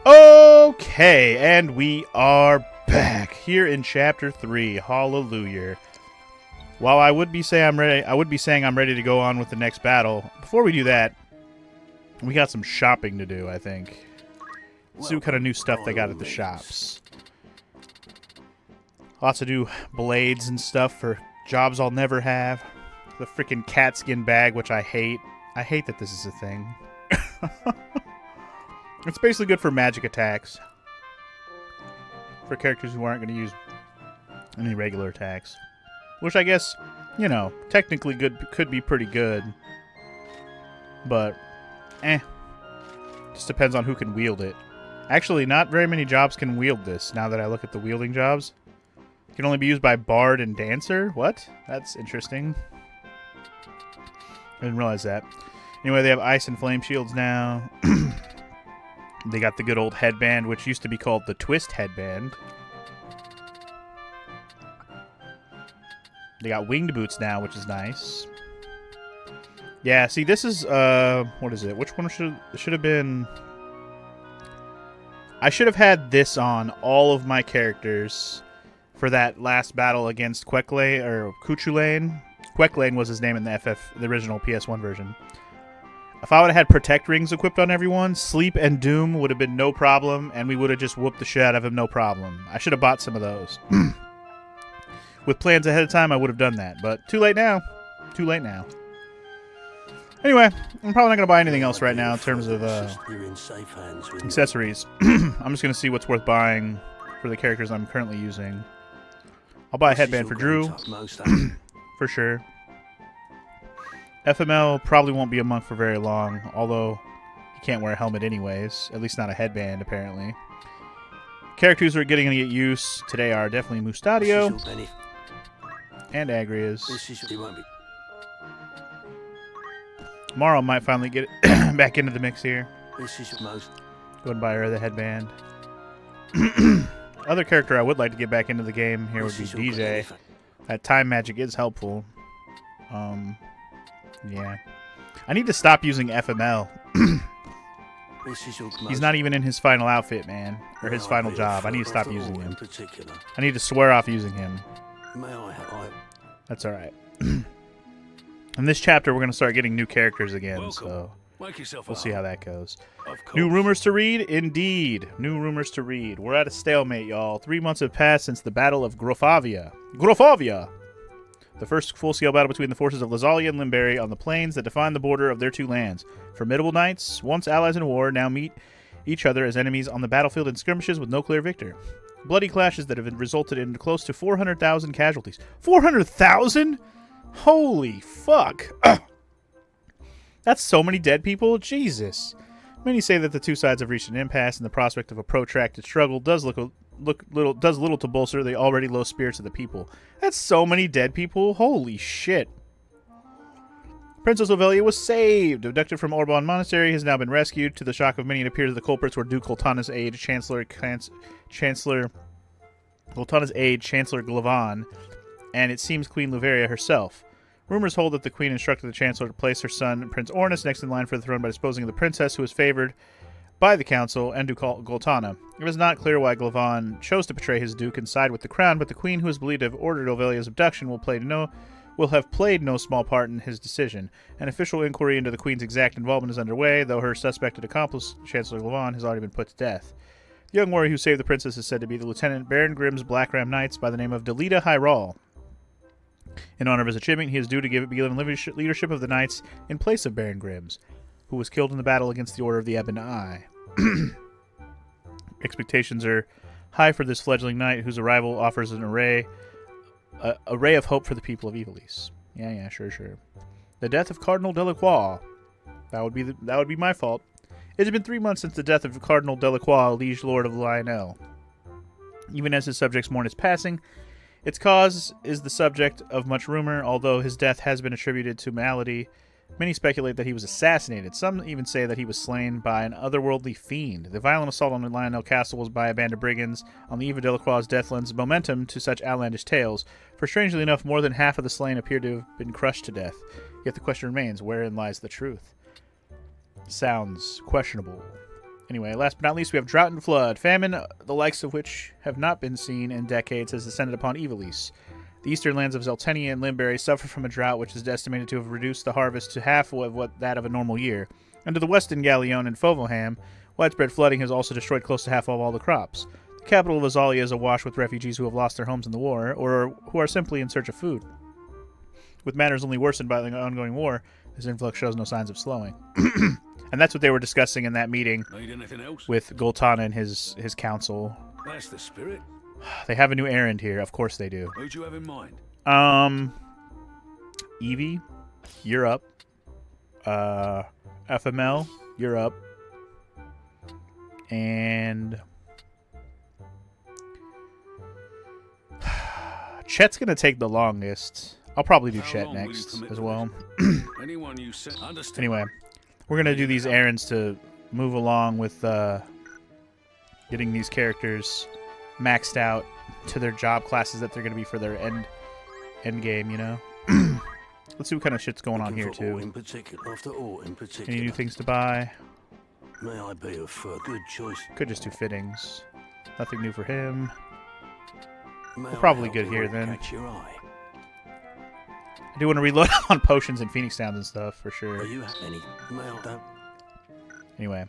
Okay, and we are back here in Chapter 3. Hallelujah. While I would be saying I'm ready to go on with the next battle. Before we do that, we got some shopping to do, I think. Let's see what kind of new stuff they got at the shops. Lots of new blades and stuff for jobs I'll never have. The freaking cat skin bag, which I hate. I hate that this is a thing. It's basically good for magic attacks. For characters who aren't going to use any regular attacks. Which I guess, you know, technically could be pretty good. But, just depends on who can wield it. Actually, not very many jobs can wield this, now that I look at the wielding jobs. It can only be used by Bard and Dancer? What? That's interesting. I didn't realize that. Anyway, they have ice and flame shields now. They got the good old headband, which used to be called the Twist Headband. They got winged boots now, which is nice. Yeah, see, this is, what is it? Which one should have been... I should have had this on all of my characters for that last battle against Quecklane, or Cuchulain. Quecklane was his name in the original PS1 version. If I would have had Protect Rings equipped on everyone, Sleep and Doom would have been no problem, and we would have just whooped the shit out of him no problem. I should have bought some of those. With plans ahead of time, I would have done that, but too late now. Too late now. Anyway, I'm probably not going to buy anything else right now in terms of accessories. I'm just going to see what's worth buying for the characters I'm currently using. I'll buy a headband for Drew, for sure. FML probably won't be a monk for very long, although he can't wear a helmet anyways. At least not a headband, apparently. Characters who are getting to get use today are definitely Mustadio and Agrias. Tomorrow might finally get back into the mix here. Go ahead and buy her the headband. Other character I would like to get back into the game here would be DJ. That time magic is helpful. Yeah. I need to stop using FML. He's not even in his final outfit, man. Or his final job. I need to stop using him. I need to swear off using him. That's alright. In this chapter, we're going to start getting new characters again, so we'll see how that goes. New rumors to read? Indeed. New rumors to read. We're at a stalemate, y'all. 3 months have passed since the Battle of Grofavia. Grofavia! The first full-scale battle between the forces of Lazalia and Limberry on the plains that define the border of their two lands. Formidable knights, once allies in war, now meet each other as enemies on the battlefield in skirmishes with no clear victor. Bloody clashes that have resulted in close to 400,000 casualties. 400,000?! Holy fuck! That's so many dead people? Jesus. Many say that the two sides have reached an impasse, and the prospect of a protracted struggle does little to bolster the already low spirits of the people. That's so many dead people. Holy shit. Princess Ovelia was saved. Abducted from ORRAN Monastery, has now been rescued. To the shock of many, it appears the culprits were Duke Goltana's aide, Chancellor Glavan, and it seems Queen Luveria herself. Rumors hold that the Queen instructed the Chancellor to place her son, Prince Ornus, next in line for the throne by disposing of the princess who was favored by the council and Duke Goltana. It was not clear why Glavan chose to betray his duke and side with the crown, but the Queen, who is believed to have ordered Ovelia's abduction, will have played no small part in his decision. An official inquiry into the Queen's exact involvement is underway, though her suspected accomplice, Chancellor Glavan, has already been put to death. The young warrior who saved the princess is said to be the Lieutenant Baron Grimm's Black Ram Knights by the name of Delita Hyral. In honor of his achievement, he is due to be given leadership of the Knights in place of Baron Grimm's, who was killed in the battle against the Order of the Ebon Eye. Expectations are high for this fledgling knight, whose arrival offers an array of hope for the people of Ivalice. Yeah, sure. The death of Cardinal Delacroix. That would be my fault. It has been 3 months since the death of Cardinal Delacroix, Liege Lord of Lionel. Even as his subjects mourn his passing, its cause is the subject of much rumor. Although his death has been attributed to malady, many speculate that he was assassinated. Some even say that he was slain by an otherworldly fiend. The violent assault on the Lionel Castle was by a band of brigands. On the eve of Delacroix's death lends momentum to such outlandish tales, for strangely enough, more than half of the slain appear to have been crushed to death. Yet the question remains, wherein lies the truth? Sounds questionable. Anyway, last but not least, we have drought and flood. Famine, the likes of which have not been seen in decades, has descended upon Ivalice. The eastern lands of Zeltenia and Limbury suffer from a drought which is estimated to have reduced the harvest to half of that of a normal year. And to the western Galleon and Fovelham, widespread flooding has also destroyed close to half of all the crops. The capital of Azalia is awash with refugees who have lost their homes in the war, or who are simply in search of food. With matters only worsened by the ongoing war, this influx shows no signs of slowing. And that's what they were discussing in that meeting with Goltana and his council. That's the spirit. They have a new errand here. Of course they do. Who'd you have in mind? Evie, you're up. FML, you're up. And Chet's gonna take the longest. I'll probably do Chet next as well. Anyway, we're going to do these errands to move along with getting these characters maxed out to their job classes that they're going to be for their end game, you know? Let's see what kind of shit's going on here, too. Any new things to buy? May I be a good choice? Could just do fittings. Nothing new for him. We're probably good here, then. I do want to reload on potions and Phoenix Downs and stuff, for sure. Anyway,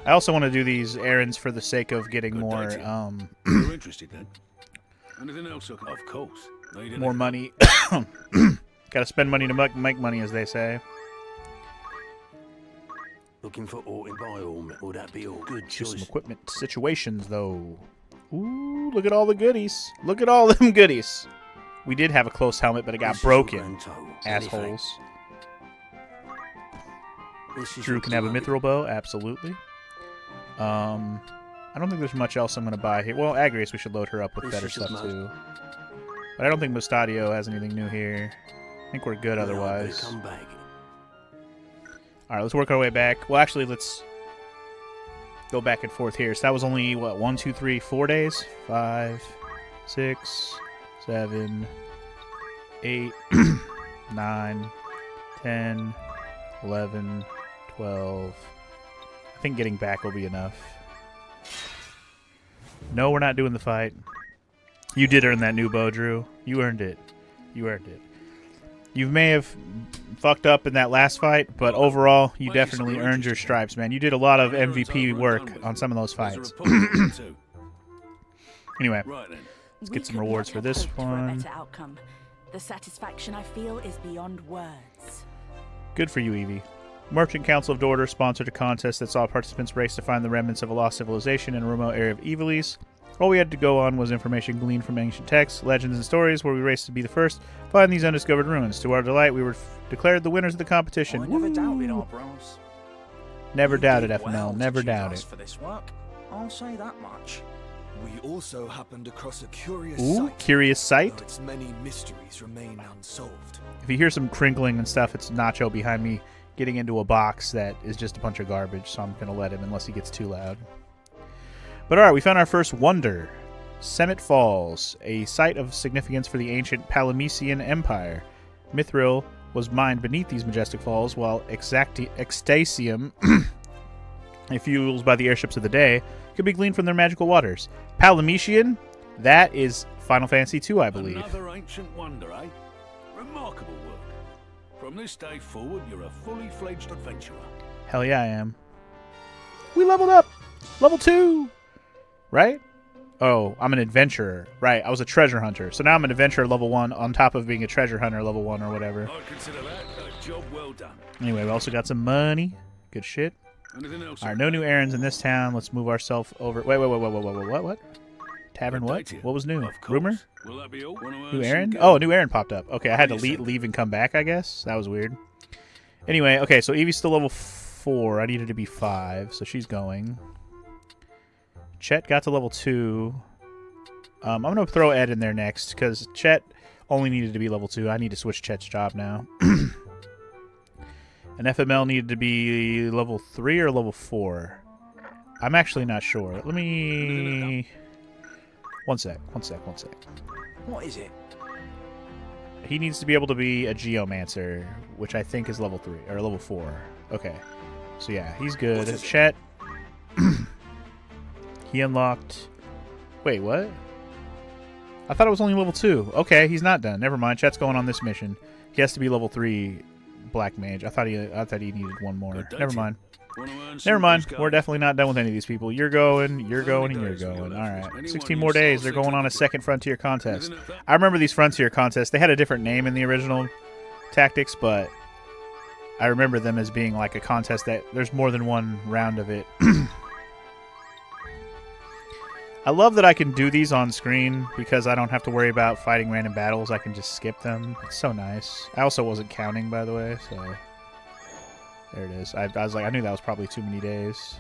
I also want to do these errands for the sake of getting more, You're interested, then? Anything else? Of course. More money. Gotta spend money to make money, as they say. Looking for aught in buy all, would that be all? Good choice. Some equipment situations, though. Ooh, look at all the goodies. Look at all them goodies. We did have a close helmet, but it got broken. Assholes. Drew can have a mithril bow, absolutely. I don't think there's much else I'm going to buy here. Well, Agrius, we should load her up with better stuff, too. But I don't think Mustadio has anything new here. I think we're good otherwise. Alright, let's work our way back. Well, actually, let's go back and forth here. So that was only, what, 1, 2, 3, 4 days? 5, 6... 7, 8, 9, 10, 11, 12. I think getting back will be enough. No, we're not doing the fight. You did earn that new bow, Drew. You earned it. You earned it. You may have fucked up in that last fight, but overall, you definitely earned your stripes, man. You did a lot of MVP work on some of those fights. Anyway. Let's get some rewards for this one. The satisfaction I feel is beyond words. Good for you, Evie. Merchant Council of Dorder sponsored a contest that saw participants race to find the remnants of a lost civilization in a remote area of Ivalice. All we had to go on was information gleaned from ancient texts, legends, and stories, where we raced to be the first to find these undiscovered ruins. To our delight, we were declared the winners of the competition. I never doubted our bros. Never doubted, FML. Never doubted. For this work, I'll say that much. We also happened across a curious sight. Curious sight? Its many mysteries remain unsolved. If you hear some crinkling and stuff, it's Nacho behind me getting into a box that is just a bunch of garbage, so I'm going to let him unless he gets too loud. But alright, we found our first wonder. Semet Falls, a site of significance for the ancient Palamecian Empire. Mithril was mined beneath these majestic falls, while Extasium, fuels by the airships of the day, could be gleaned from their magical waters. Palamecian? That is Final Fantasy II, I believe. Another ancient wonder, eh? Remarkable work. From this day forward, you're a fully fledged adventurer. Hell yeah, I am. We leveled up! Level 2! Right? Oh, I'm an adventurer. Right, I was a treasure hunter. So now I'm an adventurer level 1 on top of being a treasure hunter level 1 or whatever. I consider that a job well done. Anyway, we also got some money. Good shit. Alright, no new errands in this town. Let's move ourselves over. Wait, what? Tavern what? What was new? Rumor? Will that be all? New errand? Oh, a new errand popped up. Okay, I had to leave and come back, I guess. That was weird. Anyway, okay, so Evie's still level 4. I needed to be 5, so she's going. Chet got to level 2. I'm going to throw Ed in there next, because Chet only needed to be level 2. I need to switch Chet's job now. And FML needed to be level 3 or level 4. I'm actually not sure. Let me... One sec. What is it? He needs to be able to be a Geomancer, which I think is level 3 or level 4. Okay. So yeah, he's good. Chet. He unlocked... Wait, what? I thought it was only level 2. Okay, he's not done. Never mind. Chat's going on this mission. He has to be level 3 Black Mage. I thought he needed one more. Never mind. Never mind. We're definitely not done with any of these people. You're going, and you're going. Alright. 16 more days. They're going on a second Frontier contest. I remember these Frontier contests. They had a different name in the original Tactics, but I remember them as being like a contest that there's more than one round of it. I love that I can do these on screen because I don't have to worry about fighting random battles. I can just skip them. It's so nice. I also wasn't counting, by the way, so there it is. I was like, I knew that was probably too many days.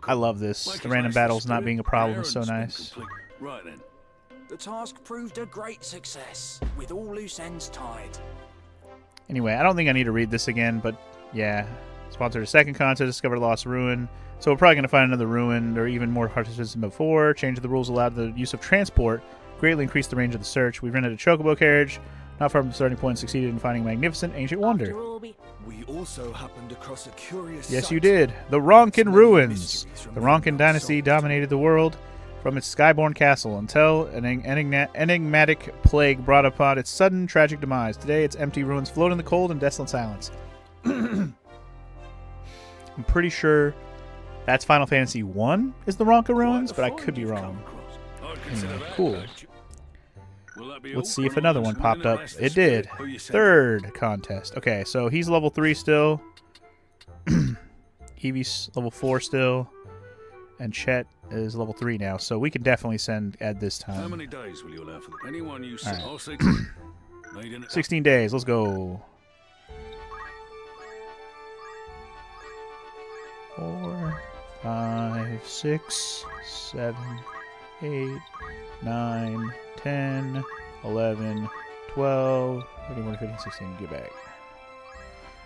I love this. The random battles not being a problem is so nice. Right then. The task proved a great success, with all loose ends tied. Anyway, I don't think I need to read this again, but yeah. Sponsored a second contest, discovered a lost ruin. So we're probably going to find another ruin or even more participants than before. Change the rules allowed the use of transport. Greatly increased the range of the search. We've rented a chocobo carriage. Not far from the starting point, succeeded in finding a magnificent ancient wonder. We also happened across a curious Yes, sight. you did. The Ronkin Ruins. The Ronkin dynasty dominated the world from its skyborn castle until an enigmatic plague brought upon its sudden tragic demise. Today, its empty ruins float in the cold and desolate silence. I'm pretty sure that's Final Fantasy 1 is the Ronka Ruins, but I could be wrong. Anyway, cool. Let's see if another one popped up. It did. Third contest. Okay, so he's level 3 still. Evie's level 4 still. And Chet is level 3 now, so we can definitely send Ed this time. How many days will you allow for anyone you see? All Right. 16 days. Let's go. 4, 5, 6, 7, 8, 9, 10, 11, 12, 13, 14, 15, 16. Get back.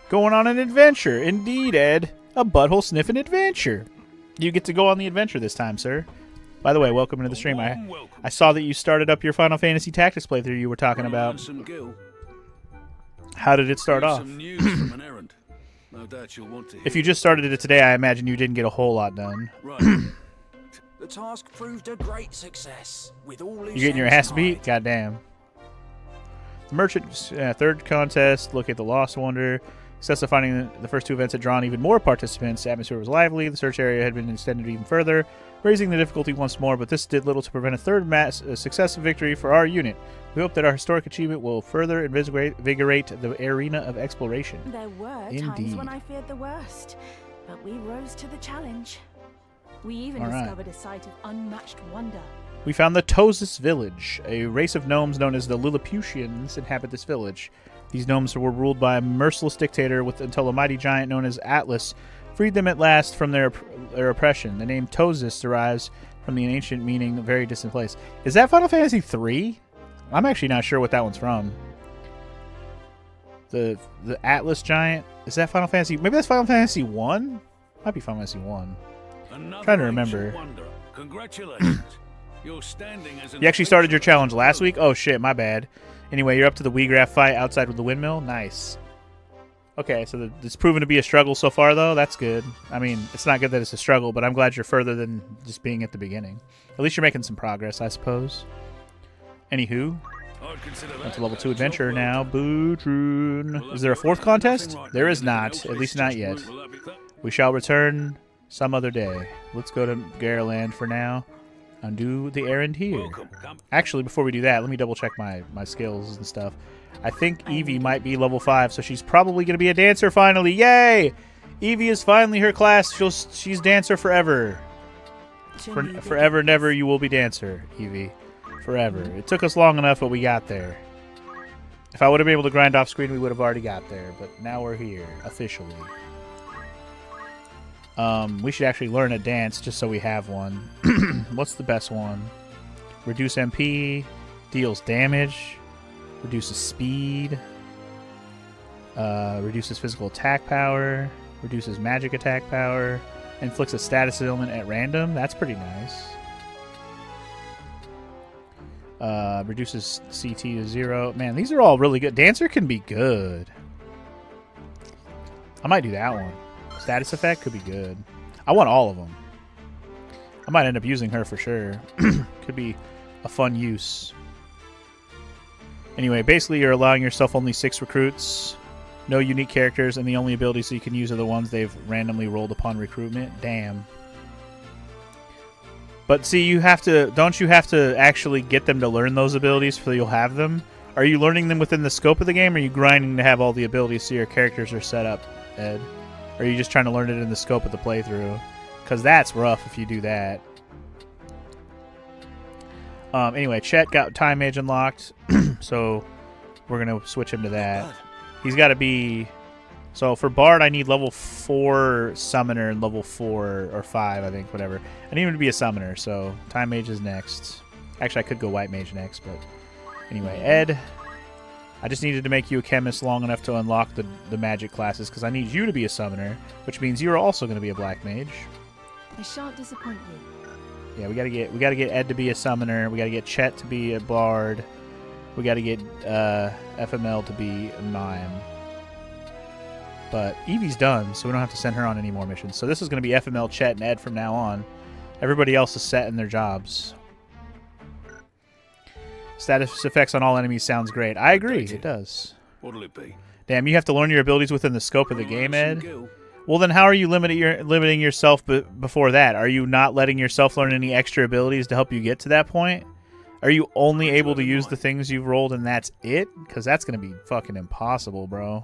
Going on an adventure. Indeed, Ed. A butthole sniffing adventure. You get to go on the adventure this time, sir. By the way, welcome into the stream. I saw that you started up your Final Fantasy Tactics playthrough you were talking about. How did it start off? No doubt you'll want to hear. If you just started it today, I imagine you didn't get a whole lot done. Right. The task proved a great success, with all loose You getting your ends ass beat? tied. Goddamn. The Merchant, third contest, locate the Lost Wonder. Success of finding the first 2 events had drawn even more participants. The atmosphere was lively. The search area had been extended even further, raising the difficulty once more, but this did little to prevent a third successive victory for our unit. We hope that our historic achievement will further invigorate the arena of exploration. There were times Indeed. when I feared the worst, but we rose to the challenge. We even All right. discovered a site of unmatched wonder. We found the Tosis village. A race of gnomes known as the Lilliputians inhabit this village. These gnomes were ruled by a merciless dictator until a mighty giant known as Atlas freed them at last from their oppression. The name Tosis derives from the ancient meaning very distant place. Is that Final Fantasy 3? I'm actually not sure what that one's from. The Atlas giant? Is that Final Fantasy? Maybe that's Final Fantasy 1? Might be Final Fantasy 1. Trying to remember. Congratulations. You're standing as You actually started your challenge last week? Oh shit, my bad. Anyway, you're up to the Wheatgrass fight outside with the windmill. Nice. Okay, so it's proven to be a struggle so far, though. That's good. I mean, it's not good that it's a struggle, but I'm glad you're further than just being at the beginning. At least you're making some progress, I suppose. Anywho, that's a level 2 adventure now. Bootron. Is there a 4th contest? There is not. At least not yet. We shall return some other day. Let's go to Gareland for now. And do the errand here. Actually, before we do that, let me double check my skills and stuff. I think Evie might be level 5, so she's probably going to be a dancer finally. Yay! Evie is finally her class. She's dancer forever. Forever, never, you will be dancer, Evie. Forever. It took us long enough, but we got there. If I would have been able to grind off screen, we would have already got there. But now we're here, officially. We should actually learn a dance just so we have one. What's the best one? Reduce MP, deals damage, reduces speed, reduces physical attack power, reduces magic attack power, inflicts a status ailment at random. That's pretty nice. Reduces CT to 0. Man, these are all really good. Dancer can be good. I might do that one. Status effect could be good. I want all of them. I might end up using her for sure. Could be a fun use. Anyway, basically you're allowing yourself only 6 recruits, no unique characters, and the only abilities you can use are the ones they've randomly rolled upon recruitment. Damn. But see, you have to, don't you have to actually get them to learn those abilities so you'll have them? Are you learning them within the scope of the game, or are you grinding to have all the abilities so your characters are set up, Ed? Or are you just trying to learn it in the scope of the playthrough? Because that's rough if you do that. Anyway, Chet got Time Mage unlocked, so we're going to switch him to that. He's got to be... So for Bard, I need level 4 Summoner and level 4 or 5, I think, whatever. I need him to be a Summoner, so Time Mage is next. Actually, I could go White Mage next, but... Anyway, Ed, I just needed to make you a Chemist long enough to unlock the magic classes, because I need you to be a Summoner, which means you're also going to be a Black Mage. I shan't disappoint you. Yeah, we gotta get Ed to be a Summoner. We gotta get Chet to be a Bard. We gotta get FML to be a Mime. But Evie's done, so we don't have to send her on any more missions. So this is gonna be FML, Chet, and Ed from now on. Everybody else is set in their jobs. Status effects on all enemies sounds great. I agree, it does. What'll it be? Damn, you have to learn your abilities within the scope of the game, Ed. Well, then how are you limiting yourself before that? Are you not letting yourself learn any extra abilities to help you get to that point? Are you only able to use the things you've rolled and that's it? Because that's going to be fucking impossible, bro.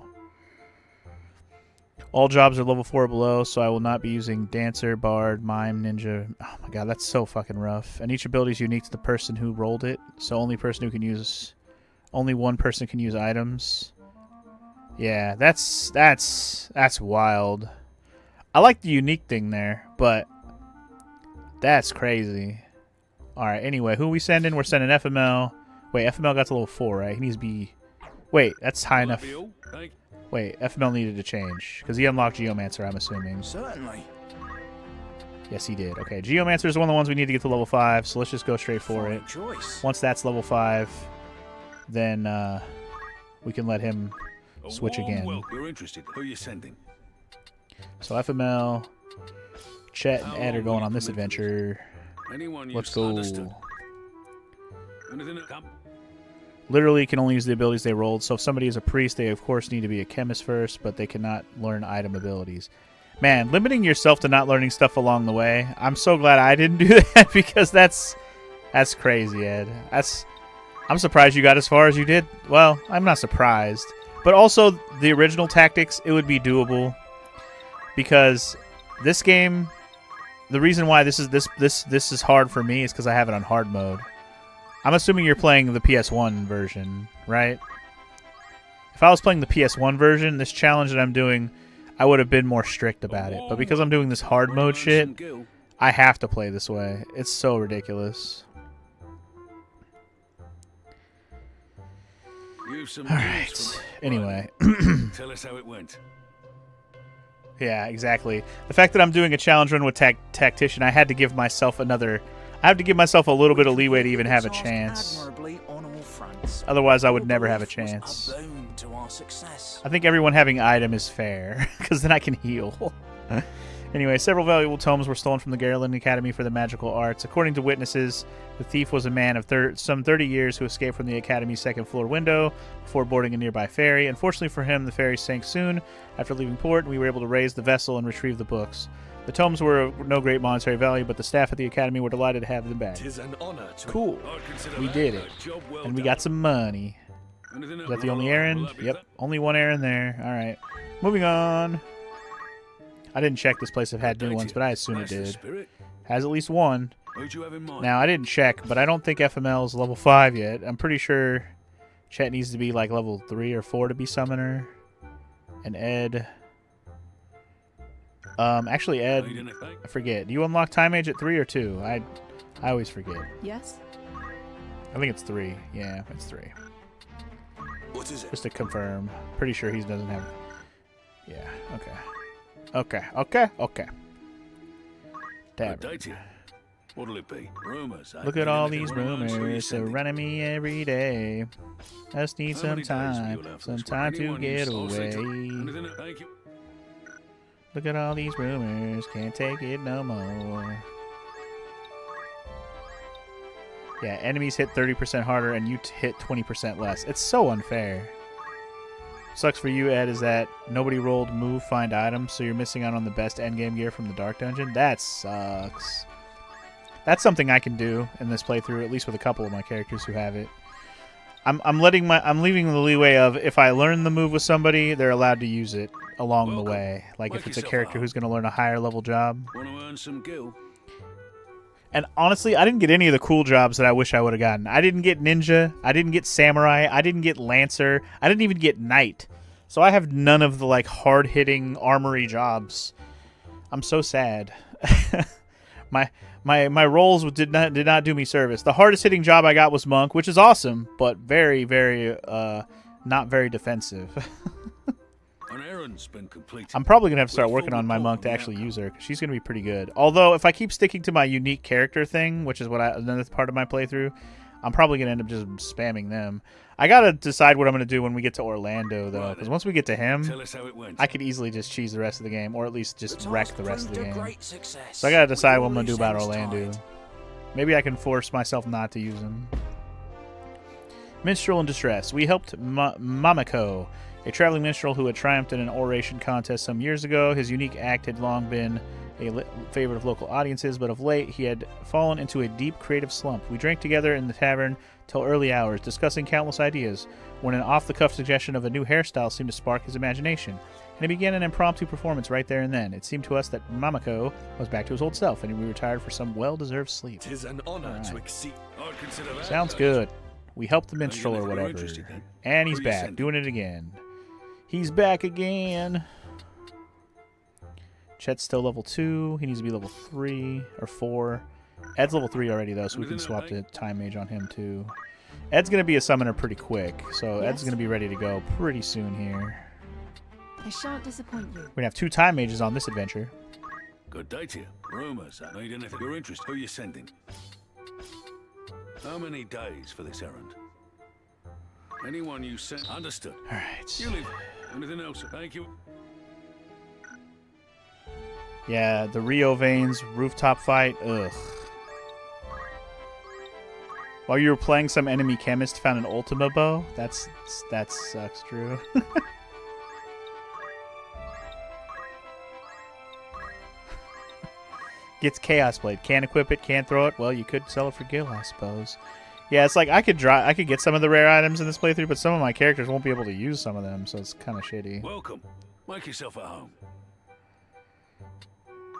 All jobs are level 4 or below, so I will not be using Dancer, Bard, Mime, Ninja. Oh my god, that's so fucking rough. And each ability is unique to the person who rolled it, so only one person can use items. Yeah, that's wild. I like the unique thing there, but that's crazy. Alright, anyway, who are we sending? We're sending FML. Wait, FML got to level 4, right? He needs to be... Wait, that's high enough. Wait, FML needed to change, because he unlocked Geomancer, I'm assuming. Certainly. Yes, he did. Okay, Geomancer is one of the ones we need to get to level 5, so let's just go straight for it. Choice. Once that's level 5, then we can let him... switch again. Well, you're interested. Who are you sending? So FML, Chet, and Ed are going on this adventure. Let's go. Literally can only use the abilities they rolled. So if somebody is a priest, they of course need to be a chemist first, but they cannot learn item abilities. Man, limiting yourself to not learning stuff along the way. I'm so glad I didn't do that, because that's crazy, Ed. I'm surprised you got as far as you did. Well, I'm not surprised. But also, the original tactics, it would be doable, because this game, the reason why this is hard for me is because I have it on hard mode. I'm assuming you're playing the PS1 version, right? If I was playing the PS1 version, this challenge that I'm doing, I would have been more strict about it. But because I'm doing this hard mode shit, I have to play this way. It's so ridiculous. Alright, anyway. Tell us how it went. Yeah, exactly. The fact that I'm doing a challenge run with Tactician, I had to give myself a little bit of leeway to even have a chance. Otherwise, I would never have a chance. I think everyone having item is fair, because then I can heal. Anyway, several valuable tomes were stolen from the Garland Academy for the Magical Arts. According to witnesses, the thief was a man of some 30 years who escaped from the Academy's second-floor window before boarding a nearby ferry. Unfortunately for him, the ferry sank soon after leaving port, and we were able to raise the vessel and retrieve the books. The tomes were of no great monetary value, but the staff at the Academy were delighted to have them back. Cool. We did it. And we got some money. Is that the only errand? Yep, only one errand there. Alright. Moving on. I didn't check this place if it had new ones, but I assume it did. Has at least one. Now, I didn't check, but I don't think FML is level 5 yet. I'm pretty sure Chet needs to be like level 3 or 4 to be Summoner. And Ed... actually, Ed, I forget. Do you unlock Time Mage at 3 or 2? I always forget. Yes? I think it's 3. Yeah, it's 3. What is it? Just to confirm. Pretty sure he doesn't have... Yeah, okay. Okay. Damn. What'll it be? Rumors. Look at all these rumors surrounding me every day. I just need some time to get away. Look at all these rumors, can't take it no more. Yeah, enemies hit 30% harder and you hit 20% less. It's so unfair. Sucks for you, Ed, is that nobody rolled move find items, so you're missing out on the best endgame gear from the Dark Dungeon. That sucks. That's something I can do in this playthrough, at least with a couple of my characters who have it. I'm leaving the leeway of if I learn the move with somebody, they're allowed to use it along the way. Like if it's a character who's going to learn a higher level job. Want to earn some gil? And honestly, I didn't get any of the cool jobs that I wish I would have gotten. I didn't get Ninja. I didn't get Samurai. I didn't get Lancer. I didn't even get Knight. So I have none of the like hard-hitting armory jobs. I'm so sad. My roles did not do me service. The hardest hitting job I got was Monk, which is awesome, but very, very not very defensive. An errand's been completed. I'm probably gonna have to start working on my Monk to actually use her, because she's gonna be pretty good. Although if I keep sticking to my unique character thing, which is what another part of my playthrough, I'm probably gonna end up just spamming them. I gotta decide what I'm gonna do when we get to Orlando, though, because once we get to him, Tell us how it went. I could easily just cheese the rest of the game, or at least just wreck the rest of the game. Great success So I gotta decide with what I'm gonna do all about loose Orlando. ends tied. Maybe I can force myself not to use him. Minstrel in distress. We helped Mamako, a traveling minstrel who had triumphed in an oration contest some years ago. His unique act had long been a favorite of local audiences, but of late he had fallen into a deep creative slump. We drank together in the tavern till early hours, discussing countless ideas, when an off-the-cuff suggestion of a new hairstyle seemed to spark his imagination, and he began an impromptu performance right there and then. It seemed to us that Mamako was back to his old self, and we retired for some well-deserved sleep. 'Tis an honor to Right. exceed. I'd consider that. Sounds good. We helped the minstrel or you're whatever. interested, then? And he's Who are you back, sending? doing it again. He's back again. Chet's still level 2. He needs to be level 3 or 4. Ed's level 3 already, though, so we can swap the Time Mage on him, too. Ed's going to be a summoner pretty quick, so Ed's going to be ready to go pretty soon here. I shan't disappoint you. We're going to have 2 Time Mages on this adventure. Good day to you. Rumors. I need anything. You're interested. Who are you sending? How many days for this errand? Anyone you send. Understood. All right. You leave. Anything else? Thank you. Yeah, the Rio Veins rooftop fight. Ugh. While you were playing, some enemy chemist found an Ultima bow. That sucks, Drew. Gets Chaos Blade. Can't equip it, can't throw it. Well, you could sell it for Gil, I suppose. Yeah, it's like I could get some of the rare items in this playthrough, but some of my characters won't be able to use some of them, so it's kind of shitty. Welcome. Make yourself at home.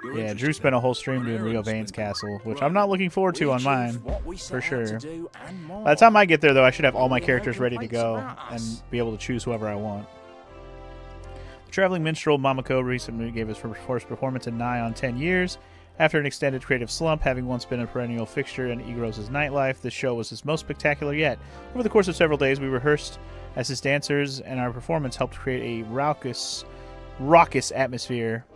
You're Yeah, interested, Drew spent a then? whole stream doing Rio Veins Castle, which I'm not looking forward to We on mine. achieved what we set for out to sure. do and more. By the time I get there, though, I should have all my Only characters no ready to complaints go about and us. be able to choose whoever I want. The traveling minstrel Mamako recently gave his first performance in nigh on 10 years. After an extended creative slump, having once been a perennial fixture in Igros' nightlife, this show was his most spectacular yet. Over the course of several days, we rehearsed as his dancers, and our performance helped create a raucous atmosphere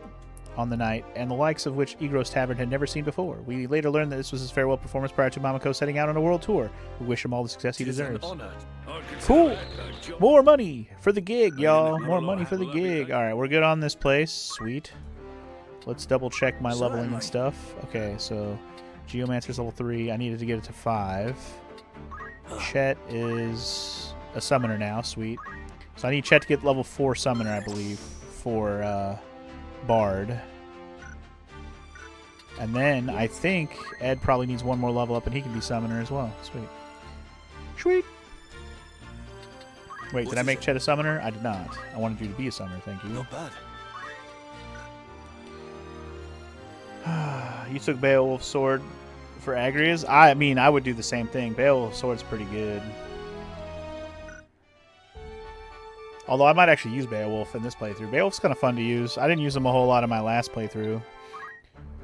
on the night, and the likes of which Igros Tavern had never seen before. We later learned that this was his farewell performance prior to Mamako setting out on a world tour. We wish him all the success he 'Tis an deserves. honor. I'd consider Cool. that a job. More money for the gig, y'all. Not More a lot. money for the Will that be gig. paid? All right, we're good on this place. Sweet. Let's double check my leveling and Certainly. stuff. Okay, so Geomancer's level 3. I needed to get it to 5. Chet is a summoner now. Sweet. So I need Chet to get level 4 summoner, I believe, for Bard. And then I think Ed probably needs one more level up, and he can be summoner as well. Sweet. Sweet. Wait, did I make Chet a summoner? I did not. I wanted you to be a summoner, thank you. Not bad. You took Beowulf's sword for Agrias? I mean, I would do the same thing. Beowulf's sword's pretty good. Although I might actually use Beowulf in this playthrough. Beowulf's kind of fun to use. I didn't use him a whole lot in my last playthrough.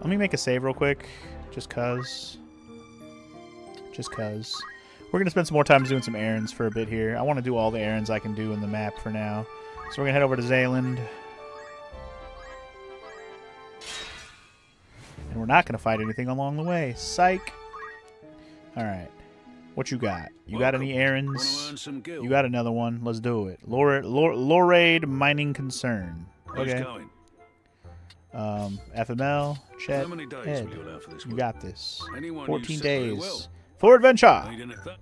Let me make a save real quick. Just cuz. We're going to spend some more time doing some errands for a bit here. I want to do all the errands I can do in the map for now. So we're going to head over to Zealand. And we're not going to fight anything along the way. Psych! Alright. What you got? You got any Welcome. Wanna errands? earn some gil? You got another one. Let's do it. Lorade Mining Concern. Who's Okay. going? FML, Chet, How many days Ed. will you allow for this You work? got this. Anyone you 14 set very days. well. For adventure. Need anything?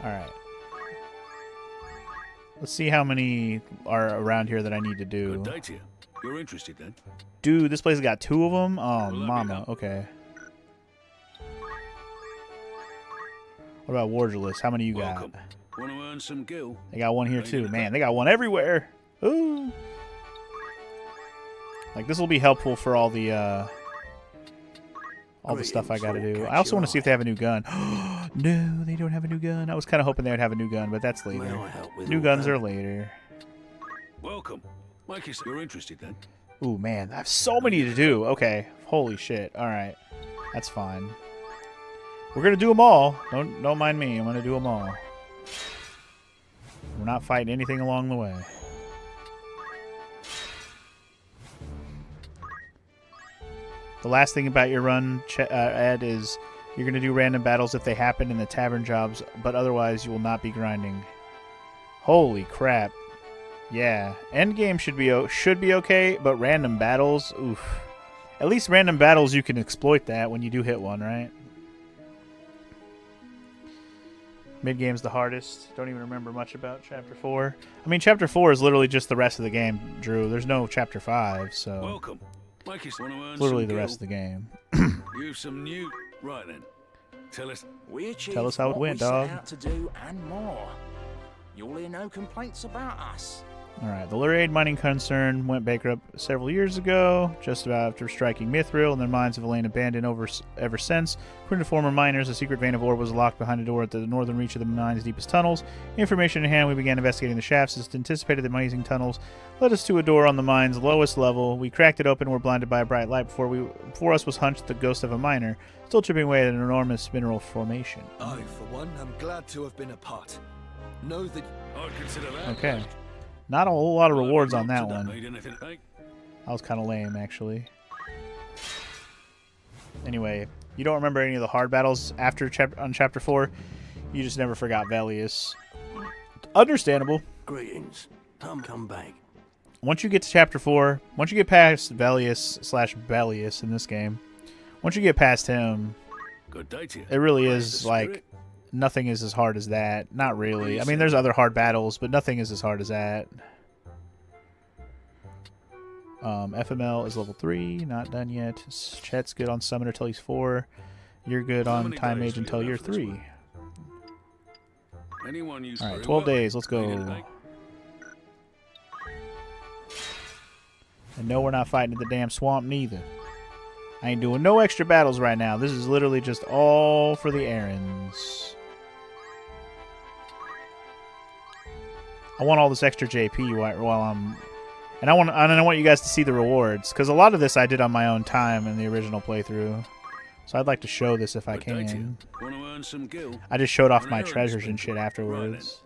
All right. Let's see how many are around here that I need to do. Good day to you. You're interested then? Dude, this place has got 2 of them? Oh, Will that be mama. enough? Okay. What about Wardulus? How many you Welcome. got? Want to earn some gil? They got one here Need too. anything? Man, they got one everywhere. Ooh. Like, this will be helpful for all the stuff I gotta do. I also want to see if they have a new gun. No, they don't have a new gun. I was kind of hoping they would have a new gun, but that's later. New guns are later. Welcome. Make yourself. You're interested then? Ooh, man, I have so many to do. Okay, holy shit. All right, that's fine. We're gonna do them all. Don't mind me. I'm gonna do them all. We're not fighting anything along the way. The last thing about your run, Ed, is you're going to do random battles if they happen in the tavern jobs, but otherwise you will not be grinding. Holy crap. Yeah. Endgame should be okay, but random battles, oof. At least random battles you can exploit that when you do hit one, right? Mid-game's the hardest. Don't even remember much about Chapter 4. I mean, Chapter 4 is literally just the rest of the game, Drew. There's no Chapter 5, so... Welcome. Make yourself. Want to earn It's literally some the gil? rest of the game. You've some new. Right then. Tell us. We achieved Tell us how it what went, we set dog. out to do and more. You'll hear no complaints about us. Alright, the Lurade mining concern went bankrupt several years ago, just about after striking Mithril, and their mines have lain abandoned ever since. According to former miners, a secret vein of ore was locked behind a door at the northern reach of the mine's deepest tunnels. Information in hand, we began investigating the shafts as anticipated. The mining tunnels led us to a door on the mine's lowest level. We cracked it open and were blinded by a bright light. Before us was hunched the ghost of a miner, still chipping away at an enormous mineral formation. I, for one, am glad to have been a part. Know that I'd consider that. Okay. Not a whole lot of rewards on that Today. one. Need anything? Hey? That was kind of lame, actually. Anyway, you don't remember any of the hard battles after on Chapter 4. You just never forgot Velius. Understandable. Greetings. Come back. Once you get to Chapter 4, once you get past Velius/Bellius in this game, once you get past him, Good day to you. it really Praise is the like spirit. nothing is as hard as that. Not really. I mean, there's other hard battles, but nothing is as hard as that. FML is level 3, not done yet. Chet's good on Summoner till he's 4. You're good How on many Time days Mage do you until have you're for this 3. one? Anyone used Alright, very 12 well. days. Let's Need go. anything? And no, we're not fighting at the damn swamp neither. I ain't doing no extra battles right now. This is literally just all for the errands. I want all this extra JP while I'm... And I want you guys to see the rewards, because a lot of this I did on my own time in the original playthrough. So I'd like to show this if I Good day to you. can. Want to earn some gil? I just showed off An my errand treasures spin. and shit afterwards.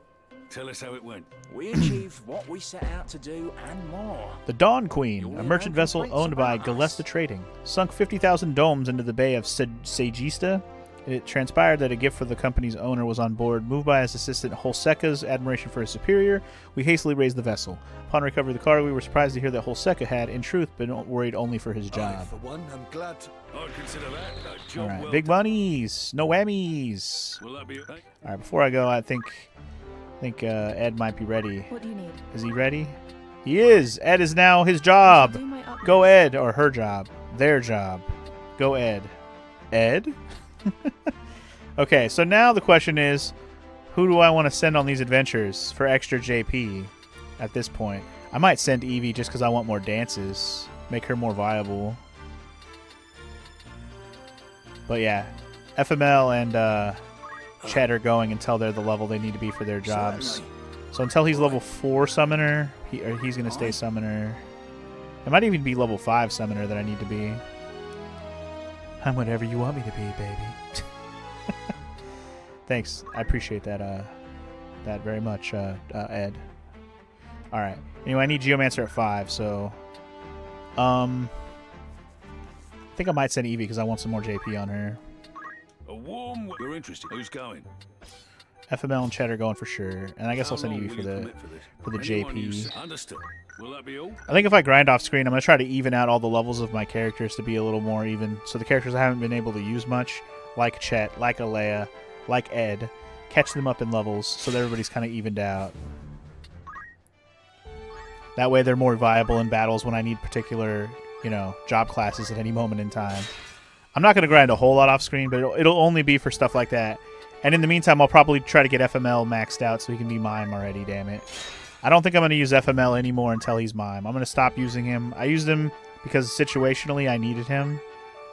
Tell us how it went. We achieved what we set out to do and more. The Dawn Queen, You'll a hear merchant no vessel complaints owned by about Galesta us. Trading, sunk 50,000 domes into the bay of Sagista. It transpired that a gift for the company's owner was on board. Moved by his assistant Holseka's admiration for his superior, we hastily raised the vessel. Upon recovery of the cargo, we were surprised to hear that Holseka had, in truth, been worried only for his I, job. for one, am glad to... I'd consider that a job All right, well big done. monies, no whammies. Will that be okay? All right, before I go, I think Ed might be ready. What do you need? Is he ready? He is. Ed is now his job. Do my utmost. Go Ed, or her job. Their job. Go Ed. Ed? Okay, so now the question is, who do I want to send on these adventures for extra JP at this point? I might send Evie just because I want more dances. Make her more viable. But yeah, FML and Chet are going until they're the level they need to be for their jobs. Certainly. So until he's level 4 summoner, he's going to stay summoner. It might even be level 5 summoner that I need to be. I'm whatever you want me to be, baby. Thanks. I appreciate that that very much, Ed. Alright. Anyway, I need Geomancer at 5, so... I think I might send Evie because I want some more JP on her. A warm. You're interested? Who's going? FML and Chet are going for sure. And I guess I'll send How long Evie will for you the... commit this? for the Anyone JP. use- Understood. Will that be all? I think if I grind off screen, I'm going to try to even out all the levels of my characters to be a little more even. So the characters I haven't been able to use much like Chet, like Alea, like Ed. Catch them up in levels so that everybody's kind of evened out. That way they're more viable in battles when I need particular, you know, job classes at any moment in time. I'm not going to grind a whole lot off screen, but it'll only be for stuff like that. And in the meantime, I'll probably try to get FML maxed out so he can be mime already, damn it. I don't think I'm going to use FML anymore until he's mime. I'm going to stop using him. I used him because situationally I needed him,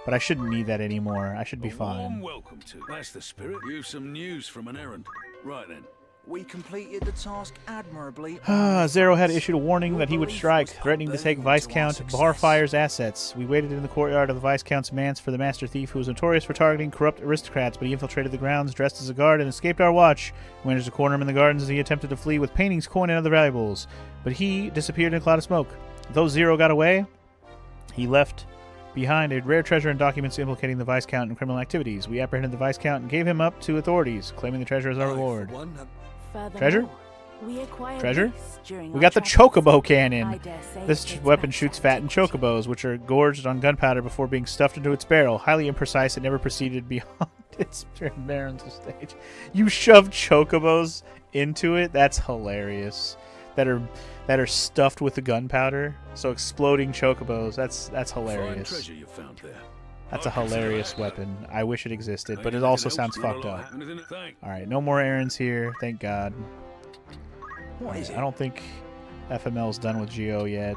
but I shouldn't need that anymore. I should be fine. Welcome to. That's the spirit. You've some news from an errand. Right then. We completed the task admirably. Zero had issued a warning that he would strike, threatening to take Viscount Barfire's assets. We waited in the courtyard of the Viscount's manse for the master thief, who was notorious for targeting corrupt aristocrats, but he infiltrated the grounds dressed as a guard and escaped our watch. We managed to corner him in the gardens as he attempted to flee with paintings, coin, and other valuables. But he disappeared in a cloud of smoke. Though Zero got away, he left behind a rare treasure and documents implicating the Viscount in criminal activities. We apprehended the Viscount and gave him up to authorities, claiming the treasure as our reward. Treasure? Treasure? We got the Chocobo Cannon. This weapon shoots fattened chocobos, which are gorged on gunpowder before being stuffed into its barrel. Highly imprecise, it never proceeded beyond its experimental stage. You shoved chocobos into it? That's hilarious. That are stuffed with the gunpowder. So exploding chocobos. That's hilarious. Fine treasure you found there. That's a hilarious weapon. I wish it existed, but it also sounds fucked up. Alright, no more errands here, thank God. What is it? I don't think FML's done with Geo yet.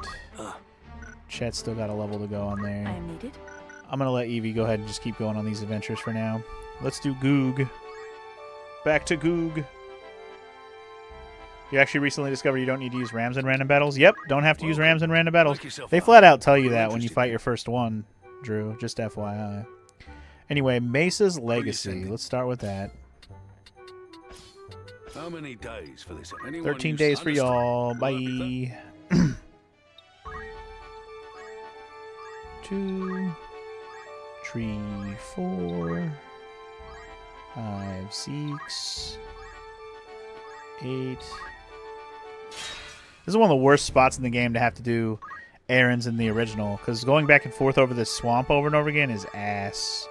Chet's still got a level to go on there. I am needed. I'm going to let Evie go ahead and just keep going on these adventures for now. Let's do Goog. Back to Goog. You actually recently discovered you don't need to use rams in random battles? Yep, don't have to use rams in random battles. They flat out tell you that when you fight your first one, Drew. Just FYI. Anyway, Mesa's Legacy. Let's start with that. How many days for this? 13 days for y'all. Bye. 2, 3, 4, 5, 6, 8. This is one of the worst spots in the game to have to do errands in the original, because going back and forth over this swamp over and over again is ass.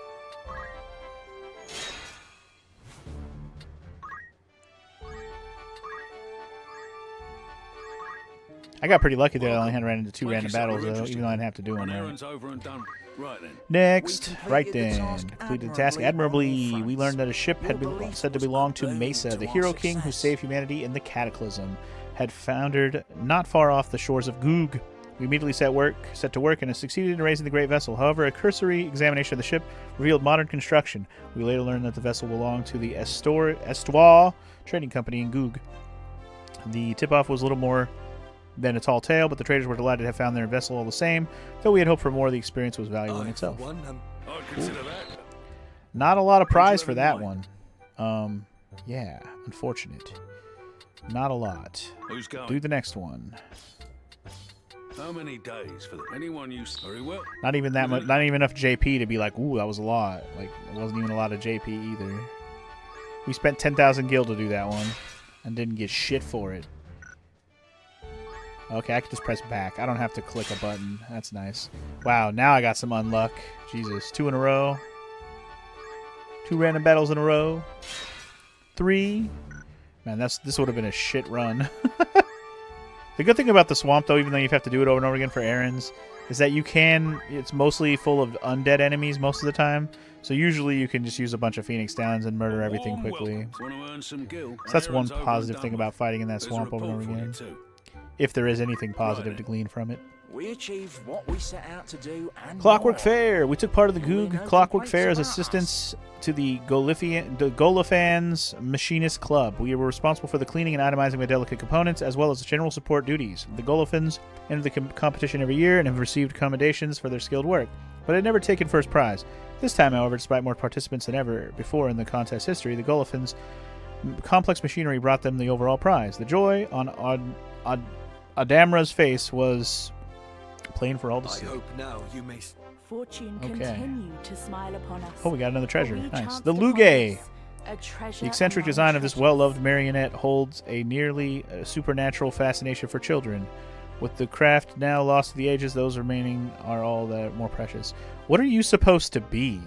I got pretty lucky that I only had ran into 2 random battles, though, even though I didn't have to do one. Next, right then. Completed the task admirably. We learned that a ship had been said to belong to Mesa, the hero king who saved humanity in the Cataclysm, had foundered not far off the shores of Goog. We immediately set to work and have succeeded in raising the great vessel. However, a cursory examination of the ship revealed modern construction. We later learned that the vessel belonged to the Estoir Trading Company in Goog. The tip-off was little more than a tall tale, but the traders were delighted to have found their vessel all the same. Though we had hoped for more, the experience was valuable in itself. Not a lot of prize for that one. Yeah, unfortunate. Not a lot. Who's going? Do the next one. How many days for anyone you very well? Not even that much. Not even enough JP to be like, ooh, that was a lot. Like, it wasn't even a lot of JP either. We spent 10,000 gil to do that one, and didn't get shit for it. Okay, I can just press back. I don't have to click a button. That's nice. Wow, now I got some unluck. Jesus, 2 in a row. 2 random battles in a row. 3. Man, this would have been a shit run. The good thing about the swamp, though, even though you have to do it over and over again for errands, is that you can... It's mostly full of undead enemies most of the time. So usually you can just use a bunch of Phoenix Downs and murder everything quickly. So that's one positive thing about fighting in that swamp over and over again. If there is anything positive to glean from it. We achieved what we set out to do and Clockwork more. Fair. We took part of the Goog Clockwork Fair as assistants to the Golifans Machinist Club. We were responsible for the cleaning and itemizing of delicate components, as well as general support duties. The Golifans enter the competition every year and have received commendations for their skilled work, but had never taken first prize. This time, however, despite more participants than ever before in the contest history, the Golifans' complex machinery brought them the overall prize. The joy on Adamra's face was plain for all to see. I hope now you may... Fortune continued to smile upon us. Oh, we got another treasure. We Nice. chanced The upon Lugae. this, a treasure The eccentric among design of this treasures. well-loved marionette holds a nearly supernatural fascination for children. With the craft now lost to the ages, those remaining are all the more precious. What are you supposed to be?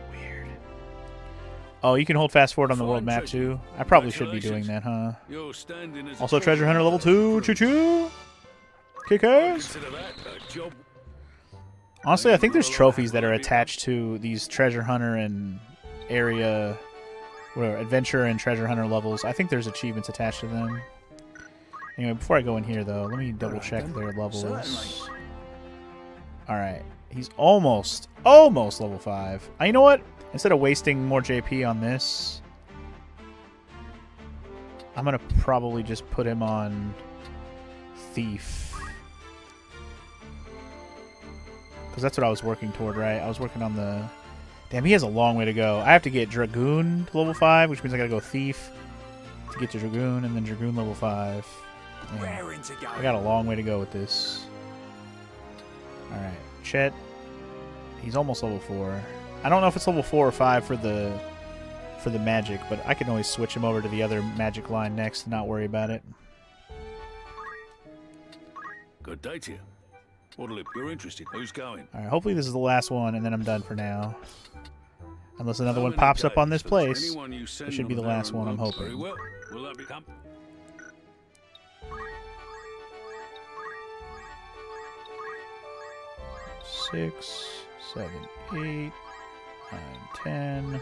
Weird. Oh, you can hold fast forward on the world map too. I probably should be doing that, huh? You're standing as a Also, treasure hunter level 2. Choo-choo. Kickers. Consider that a job. Honestly, I think there's trophies that are attached to these treasure hunter and area, whatever, adventure and treasure hunter levels. I think there's achievements attached to them. Anyway, before I go in here, though, let me double check their levels. All right, he's almost level 5. You know what? Instead of wasting more JP on this, I'm gonna probably just put him on Thief. Because that's what I was working toward, right? I was working on the... Damn, he has a long way to go. I have to get Dragoon to level 5, which means I gotta go Thief to get to Dragoon, and then Dragoon level 5. Man, I got a long way to go with this. Alright, Chet. He's almost level 4. I don't know if it's level 4 or 5 for the magic, but I can always switch him over to the other magic line next and not worry about it. Good day to you. What'll if you're interested? Who's going? Alright, hopefully this is the last one, and then I'm done for now. Unless another one pops up on this place. It should be the last one, I'm hoping. Very well. Will that become? 6, 7, 8, 9, 10,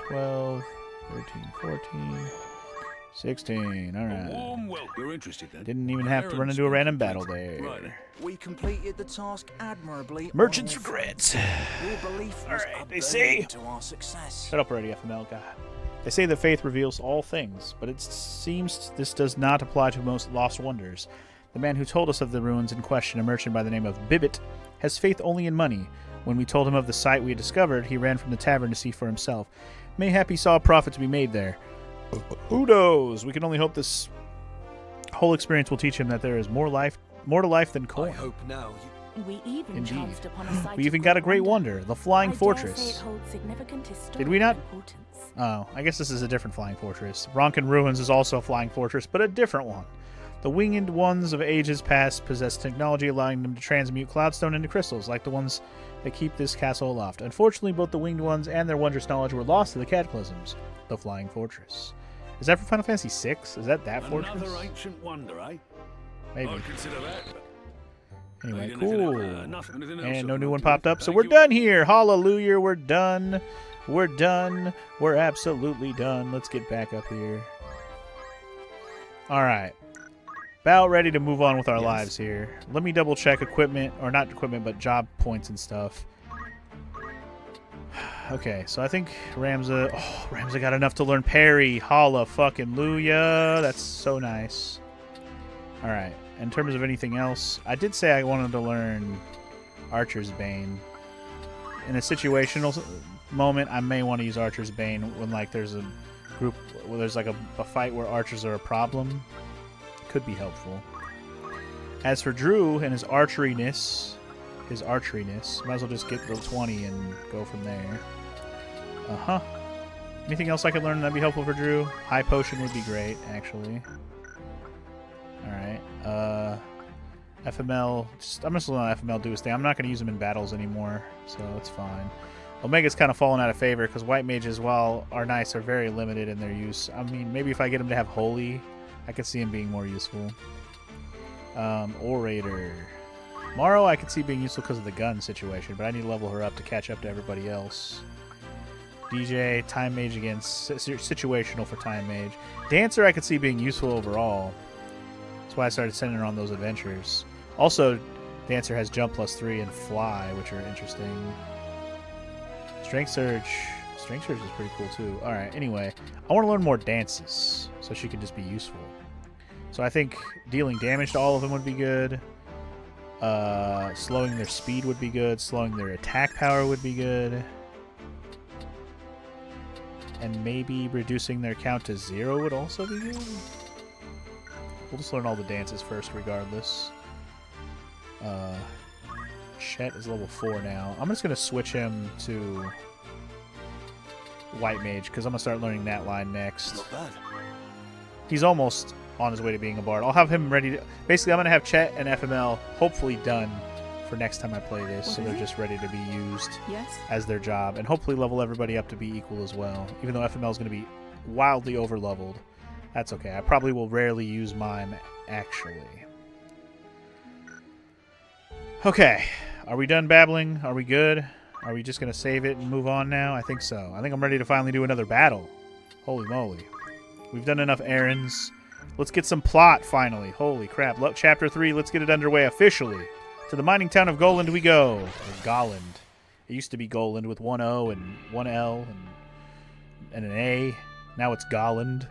12, 13, 14, 16. Alright. Warm welcome. You're interested then? Didn't even have to run into a random battle there. Right. We completed the task admirably. Merchant's on all regrets. fronts. Your belief was Alright, they a say- burden to our success. Shut up already, FML. God. They say that faith reveals all things, but it seems this does not apply to most lost wonders. The man who told us of the ruins in question, a merchant by the name of Bibbit, has faith only in money. When we told him of the site we had discovered, he ran from the tavern to see for himself. Mayhap he saw a profit to be made there. Who knows? We can only hope this whole experience will teach him that there is more to life than I coin. hope now you... We even Indeed. chanced upon a site We of even got a great wonder. wonder, the Flying I dare say Fortress. it holds significant Did we not? historical importance. Oh, I guess this is a different Flying Fortress. Ronkin Ruins is also a Flying Fortress, but a different one. The winged ones of ages past possessed technology allowing them to transmute cloudstone into crystals, like the ones that keep this castle aloft. Unfortunately, both the winged ones and their wondrous knowledge were lost to the cataclysms. The Flying Fortress. Is that from Final Fantasy VI? Is that fortress? Another ancient wonder, eh? Maybe. I'd consider that. Anyway, Anything cool. else? Anything else? And no new one popped up, so we're done here. Hallelujah, we're done. We're done. We're absolutely done. Let's get back up here. Alright. About ready to move on with our lives here. Let me double check equipment, or not equipment, but job points and stuff. Okay, so I think Ramza... Oh, Ramza got enough to learn parry. Holla fucking Luya. That's so nice. Alright. In terms of anything else, I did say I wanted to learn Archer's Bane. In a situational moment, I may want to use Archer's Bane when like there's a group where there's like a fight where archers are a problem. Could be helpful. As for Drew and his archeriness, might as well just get level 20 and go from there. Anything else I could learn that'd be helpful for Drew? High potion would be great, actually. Alright. FML. I'm just gonna let FML do his thing. I'm not gonna use him in battles anymore, so it's fine. Omega's kind of fallen out of favor because white mages, while are nice, are very limited in their use. I mean, maybe if I get him to have holy, I could see him being more useful. Orator. Morrow I could see being useful because of the gun situation, but I need to level her up to catch up to everybody else. DJ, Time Mage again, situational for Time Mage. Dancer I could see being useful overall. That's why I started sending her on those adventures. Also, Dancer has Jump +3 and Fly, which are interesting. Strength Surge is pretty cool too. Alright, anyway, I want to learn more dances, so she can just be useful. So I think dealing damage to all of them would be good. Slowing their speed would be good. Slowing their attack power would be good. And maybe reducing their count to 0 would also be good. We'll just learn all the dances first regardless. Chet is level 4 now. I'm just going to switch him to White Mage because I'm going to start learning that line next. Not bad. He's almost on his way to being a bard. I'll have him ready to... Basically, I'm going to have Chet and FML hopefully done for next time I play this, so they're just ready to be used Yes? as their job, and hopefully level everybody up to be equal as well. Even though FML is going to be wildly over-leveled, that's okay. I probably will rarely use mime, actually. Okay, are we done babbling? Are we good? Are we just going to save it and move on now? I think so. I think I'm ready to finally do another battle. Holy moly. We've done enough errands. Let's get some plot, finally. Holy crap. Chapter 3, let's get it underway officially. To the mining town of Goland we go. Or Golland. It used to be Goland with one O and one L and an A. Now it's Golland.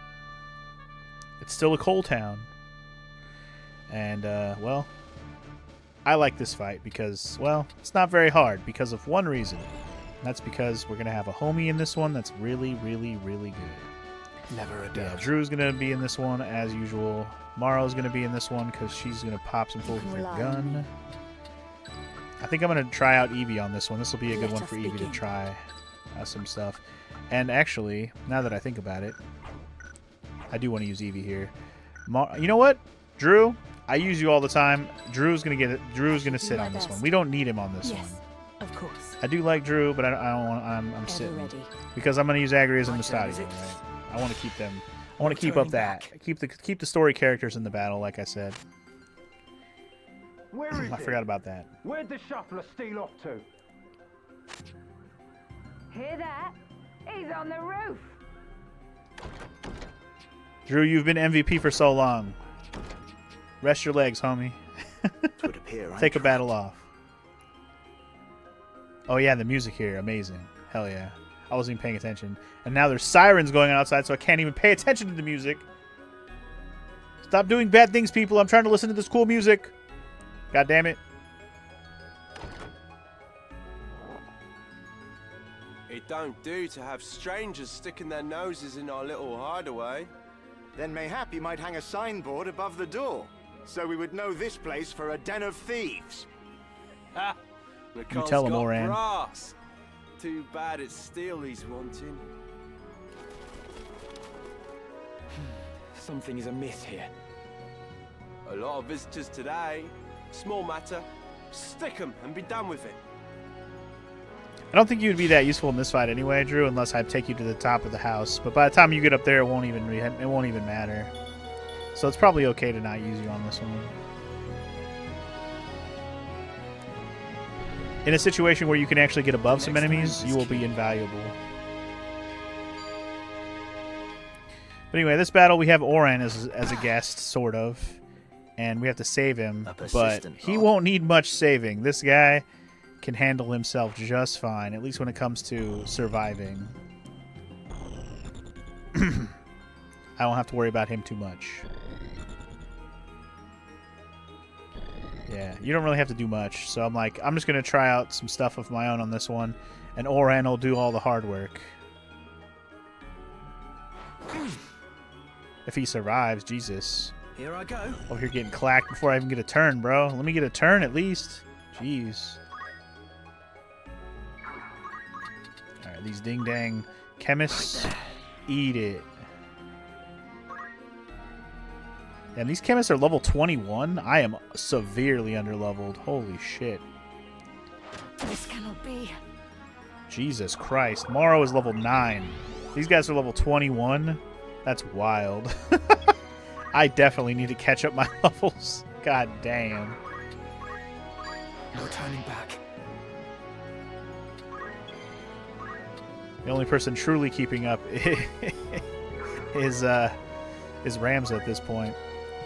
It's still a coal town. And, well, I like this fight because, well, it's not very hard because of one reason. And that's because we're going to have a homie in this one that's really, really, really good. Never a doubt. Yeah, Drew's going to be in this one as usual. Mara's going to be in this one because she's going to pop some fools with her gun. I think I'm going to try out Evie on this one. This will be a good one for Evie to try some stuff. And actually, now that I think about it, I do want to use Evie here. You know what? Drew, I use you all the time. Drew's going to get it. Drew's going to sit on this one. We don't need him on this one. Of course. I do like Drew, but I don't want. I'm sitting ready. because I'm going to use Agrias and Mustadio. Right? I want to keep them. I want to keep up that. Keep the story characters in the battle, like I said. Where is I forgot about that. Where'd the shuffler steal off to? Hear that? He's on the roof. Drew, you've been MVP for so long. Rest your legs, homie. Would appear Take a battle off. Oh yeah, the music here, amazing. Hell yeah. I wasn't even paying attention. And now there's sirens going on outside, so I can't even pay attention to the music. Stop doing bad things, people. I'm trying to listen to this cool music. God damn it. It don't do to have strangers sticking their noses in our little hideaway. Then mayhap you might hang a signboard above the door, so we would know this place for a den of thieves. Ha! You tell him, ORRAN. Brass. Too bad it's steel he's wanting. Something is amiss here. A lot of visitors today. Small matter. Stick 'em and be done with it. I don't think you would be that useful in this fight anyway, Drew, unless I take you to the top of the house. But by the time you get up there, it won't even matter. So it's probably okay to not use you on this one. In a situation where you can actually get above some enemies, you will be invaluable. But anyway, this battle we have ORRAN as a guest, sort of. And we have to save him, but he won't need much saving. This guy can handle himself just fine, at least when it comes to surviving. I don't have to worry about him too much. Yeah, you don't really have to do much. So I'm like, I'm just going to try out some stuff of my own on this one, and ORRAN will do all the hard work. If he survives, Jesus. Here I go. Over here getting clacked before I even get a turn, bro. Let me get a turn at least. Jeez. Alright, these ding-dang chemists, eat it. And these chemists are level 21? I am severely underleveled. Holy shit. This cannot be. Jesus Christ. Morrow is level 9. These guys are level 21? That's wild. I definitely need to catch up my levels. God damn. No turning back. The only person truly keeping up is Ramza at this point.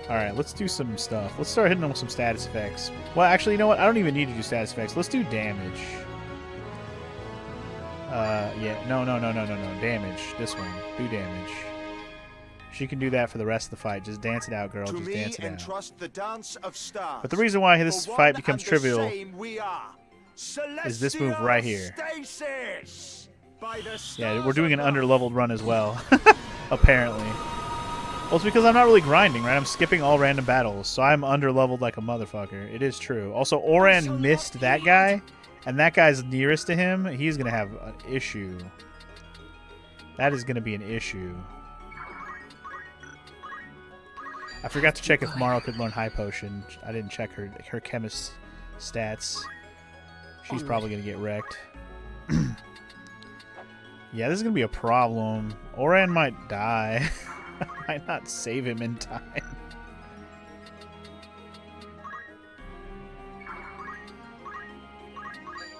Alright, let's do some stuff. Let's start hitting them with some status effects. Well, actually, you know what? I don't even need to do status effects. Let's do damage. Yeah. No. Damage. This one. Do damage. She can do that for the rest of the fight. Just dance it out, girl. Just dance it out. The dance of stars. But the reason why this fight becomes trivial is this move right here. Yeah, we're doing an underleveled run as well, apparently. Well, it's because I'm not really grinding, right? I'm skipping all random battles, so I'm underleveled like a motherfucker. It is true. Also, ORRAN missed that guy, and that guy's nearest to him. He's going to have an issue. That is going to be an issue. I forgot to check if Maro could learn High Potion. I didn't check her chemist stats. She's probably going to get wrecked. Yeah, this is going to be a problem. ORRAN might die. I might not save him in time.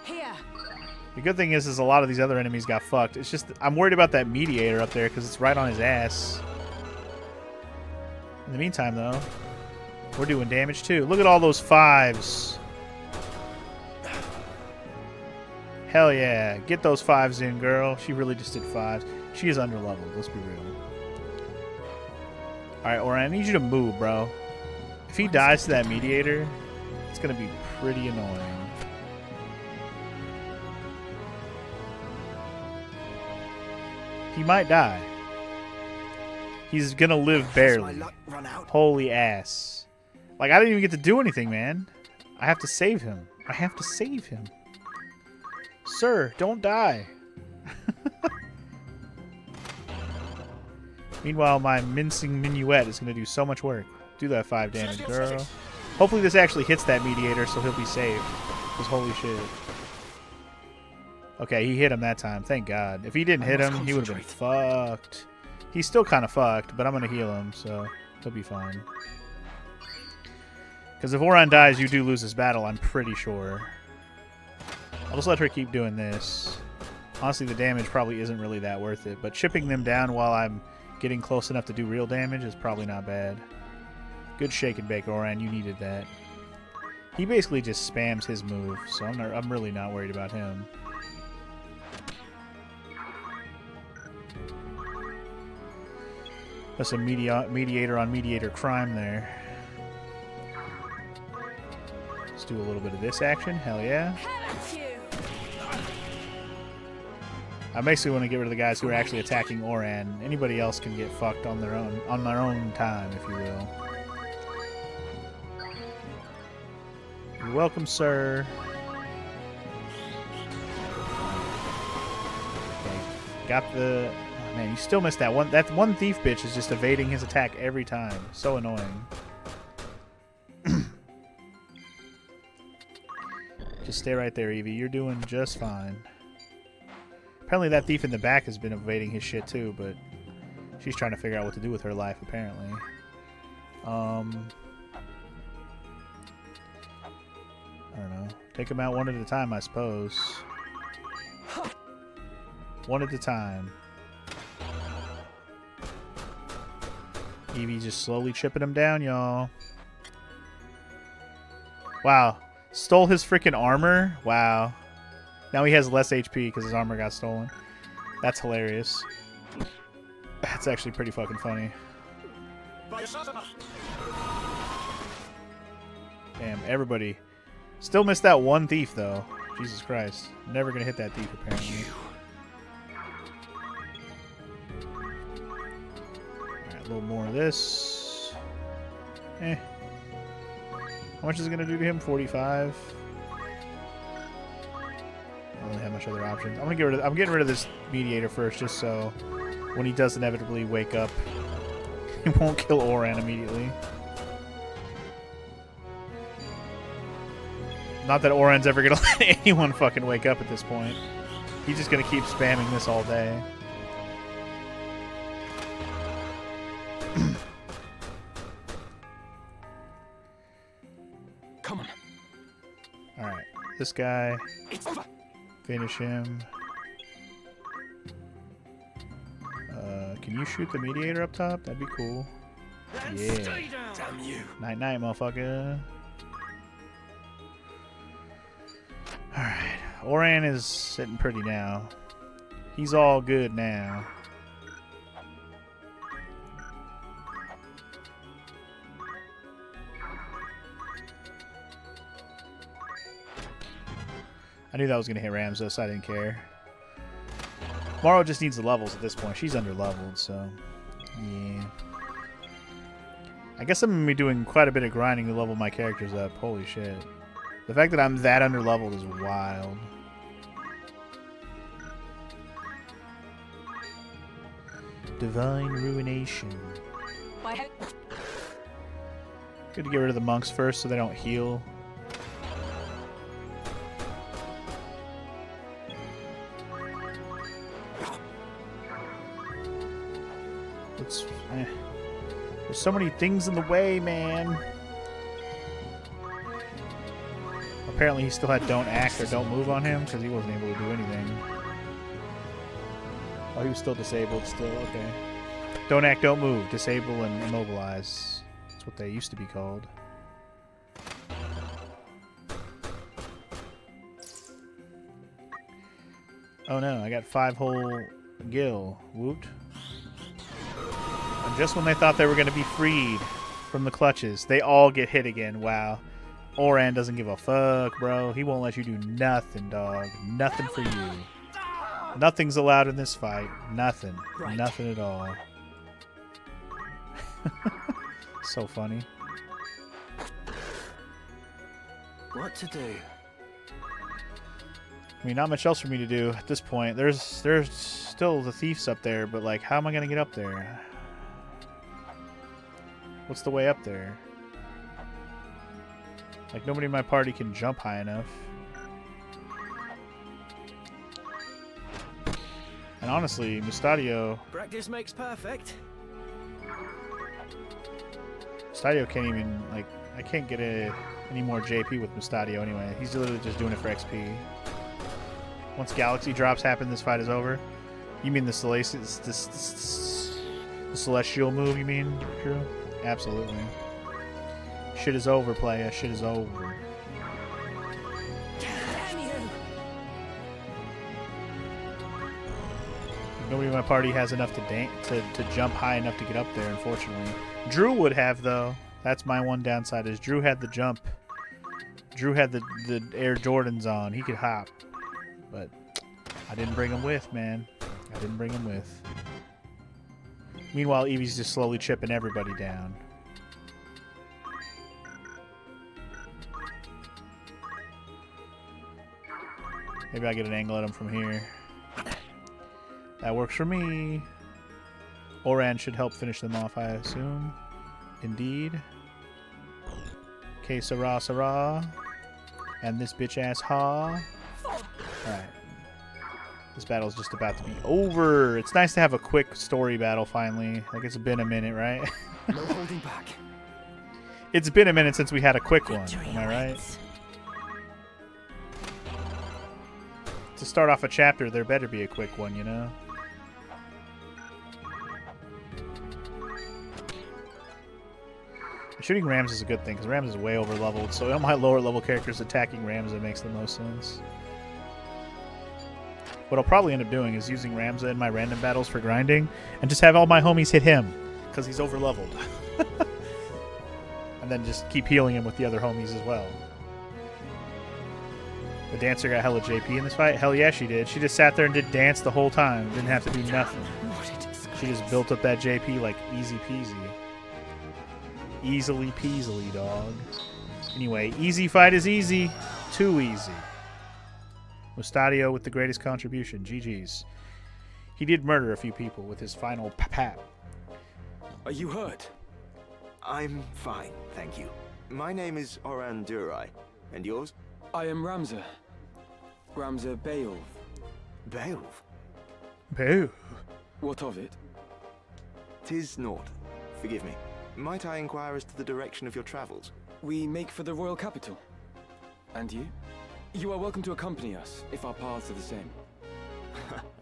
Here. The good thing is a lot of these other enemies got fucked. It's just I'm worried about that mediator up there because it's right on his ass. In the meantime, though, we're doing damage too. Look at all those 5s. Hell yeah. Get those 5s in, girl. She really just did 5s. She is underleveled. Let's be real. Alright, ORRAN, I need you to move, bro. If he dies to that mediator, it's going to be pretty annoying. He might die. He's going to live barely. Holy ass. Like, I didn't even get to do anything, man. I have to save him. I have to save him. Sir, don't die. Meanwhile, my mincing minuet is going to do so much work. Do that 5 damage, girl. Hopefully this actually hits that mediator so he'll be safe. Because holy shit. Okay, he hit him that time. Thank God. If he didn't hit him, he would have been fucked. He's still kind of fucked, but I'm going to heal him, so he'll be fine. Because if ORRAN dies, you do lose this battle, I'm pretty sure. I'll just let her keep doing this. Honestly, the damage probably isn't really that worth it, but chipping them down while I'm getting close enough to do real damage is probably not bad. Good shake and bake, ORRAN. You needed that. He basically just spams his move, so I'm really not worried about him. That's a mediator on mediator crime there. Let's do a little bit of this action. Hell yeah. I basically want to get rid of the guys who are actually attacking ORRAN. Anybody else can get fucked on their own time, if you will. You're welcome, sir. Okay. Got the... Oh, man, you still missed that one. That one thief bitch is just evading his attack every time. So annoying. Just stay right there, Evie. You're doing just fine. Apparently that thief in the back has been evading his shit too, but she's trying to figure out what to do with her life, apparently. I don't know. Take them out one at a time, I suppose. One at a time. Evie just slowly chipping him down, y'all. Wow. Stole his freaking armor? Wow. Now he has less HP because his armor got stolen. That's hilarious. That's actually pretty fucking funny. Damn, everybody. Still missed that one thief, though. Jesus Christ. Never gonna hit that thief, apparently. Alright, a little more of this. Eh. How much is it gonna do to him? 45? I don't really have much other options. I'm getting rid of this mediator first, just so when he does inevitably wake up, he won't kill ORRAN immediately. Not that ORRAN's ever gonna let anyone fucking wake up at this point. He's just gonna keep spamming this all day. Come on. Alright, this guy. Finish him. Can you shoot the mediator up top? That'd be cool. Yeah. Damn you. Night night, motherfucker. Alright. ORRAN is sitting pretty now. He's all good now. I knew that was going to hit Ramza, so I didn't care. Morrow just needs the levels at this point. She's under-leveled, so... yeah. I guess I'm going to be doing quite a bit of grinding to level my characters up. Holy shit. The fact that I'm that under-leveled is wild. Divine Ruination. Good to get rid of the monks first so they don't heal. It's... There's so many things in the way, man. Apparently he still had don't act or don't move on him because he wasn't able to do anything. Oh, he was still disabled still, okay. Don't act, don't move. Disable and immobilize. That's what they used to be called. Oh no, I got 5 whole gil. Woot. And just when they thought they were going to be freed from the clutches, they all get hit again. Wow. ORRAN doesn't give a fuck, bro. He won't let you do nothing, dog. Nothing for you. Nothing's allowed in this fight. Nothing. Right. Nothing at all. So funny. What to do? I mean, not much else for me to do at this point. There's still the thieves up there, but like, how am I gonna get up there? What's the way up there? Like, nobody in my party can jump high enough. And honestly, Mustadio... Practice makes perfect. Mustadio can't even, like... I can't get any more JP with Mustadio anyway. He's literally just doing it for XP. Once Galaxy drops happen, this fight is over. You mean the Celestial move, you mean, Drew? Absolutely. Shit is over, playa. Shit is over. Nobody in my party has enough to jump high enough to get up there, unfortunately. Drew would have, though. That's my one downside, is Drew had the jump. Drew had the Air Jordans on. He could hop. But I didn't bring him with, man. I didn't bring him with. Meanwhile, Evie's just slowly chipping everybody down. Maybe I get an angle at him from here. That works for me. ORRAN should help finish them off, I assume. Indeed. Okay, Sarah, Sarah. And this bitch-ass ha. Alright. This battle's just about to be over. It's nice to have a quick story battle, finally. Like, it's been a minute, right? No holding back. It's been a minute since we had a quick one. Am I right? To start off a chapter, there better be a quick one, you know? Shooting Rams is a good thing, because Rams is way over leveled, so all my lower level characters attacking Rams, it makes the most sense. What I'll probably end up doing is using Ramza in my random battles for grinding, and just have all my homies hit him, because he's over leveled. And then just keep healing him with the other homies as well. The dancer got hella JP in this fight? Hell yeah, she did. She just sat there and did dance the whole time. Didn't have to do nothing. She just built up that JP like easy peasy. Easily peasily, dog. Anyway, easy fight is easy. Too easy. Mustadio with the greatest contribution. GG's. He did murder a few people with his final pap. Are you hurt? I'm fine, thank you. My name is ORRAN Durai. And yours? I am Ramza. Ramza Beowulf. Beowulf? Beowulf? What of it? 'Tis naught. Forgive me. Might I inquire as to the direction of your travels? We make for the royal capital. And you? You are welcome to accompany us, if our paths are the same.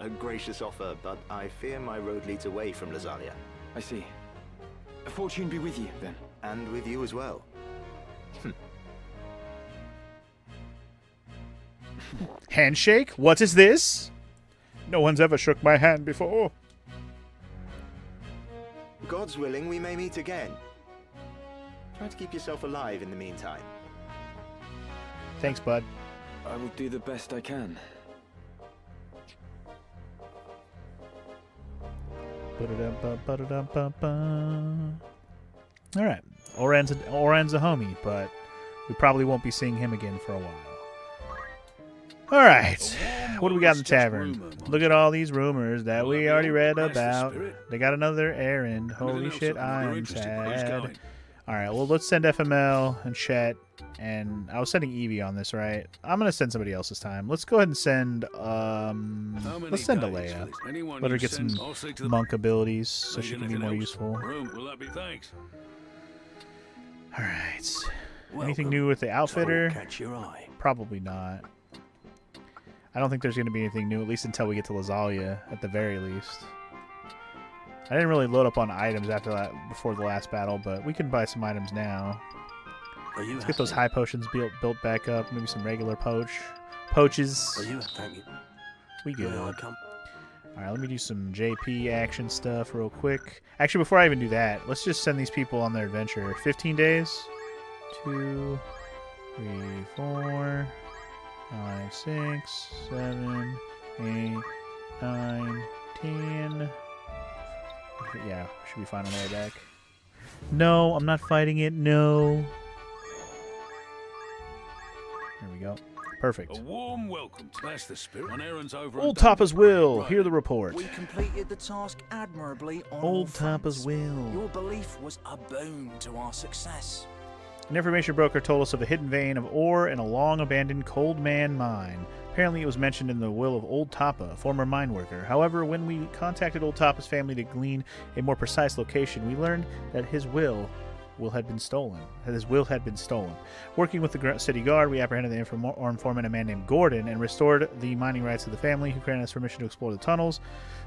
A gracious offer, but I fear my road leads away from Lasalia. I see. Fortune be with you, then. And with you as well. Handshake? What is this? No one's ever shook my hand before. God's willing, we may meet again. Try to keep yourself alive in the meantime. Thanks, bud. I will do the best I can. Alright. ORRAN's a homie, but we probably won't be seeing him again for a while. Alright. What do we got in the tavern? Look at all these rumors that we already read about. They got another errand. Holy shit, I'm sad. Alright, well, let's send FML and Chet. And I was sending Evie on this, right? I'm going to send somebody else this time. Let's go ahead and send Let's send Alea. Let her get some monk abilities so she can be more useful. Alright. Anything new with the outfitter? Catch your eye. Probably not. I don't think there's going to be anything new, at least until we get to Lazalia, at the very least. I didn't really load up on items after that, before the last battle, but we can buy some items now. Let's get those high potions built back up. Maybe some regular poaches. Thank you. We good. Alright, let me do some JP action stuff real quick. Actually, before I even do that, let's just send these people on their adventure. 15 days. 2, 3, 4, 5, 6, 7, 8, 9, 10. Yeah, should be fine on the way back. No, I'm not fighting it. No. There we go. Perfect. A warm welcome. That's the spirit. On errands over. Old Tapa's will. Hear the report. We completed the task admirably on Old Tapa's will. Your belief was a boon to our success. An information broker told us of a hidden vein of ore in a long-abandoned Cold Man mine. Apparently it was mentioned in the will of Old Tapa, a former mine worker. However, when we contacted Old Tapa's family to glean a more precise location, we learned that his will had been stolen. Working with the city guard, we apprehended the informant, a man named Gordon, and restored the mining rights of the family, who granted us permission to explore the tunnels.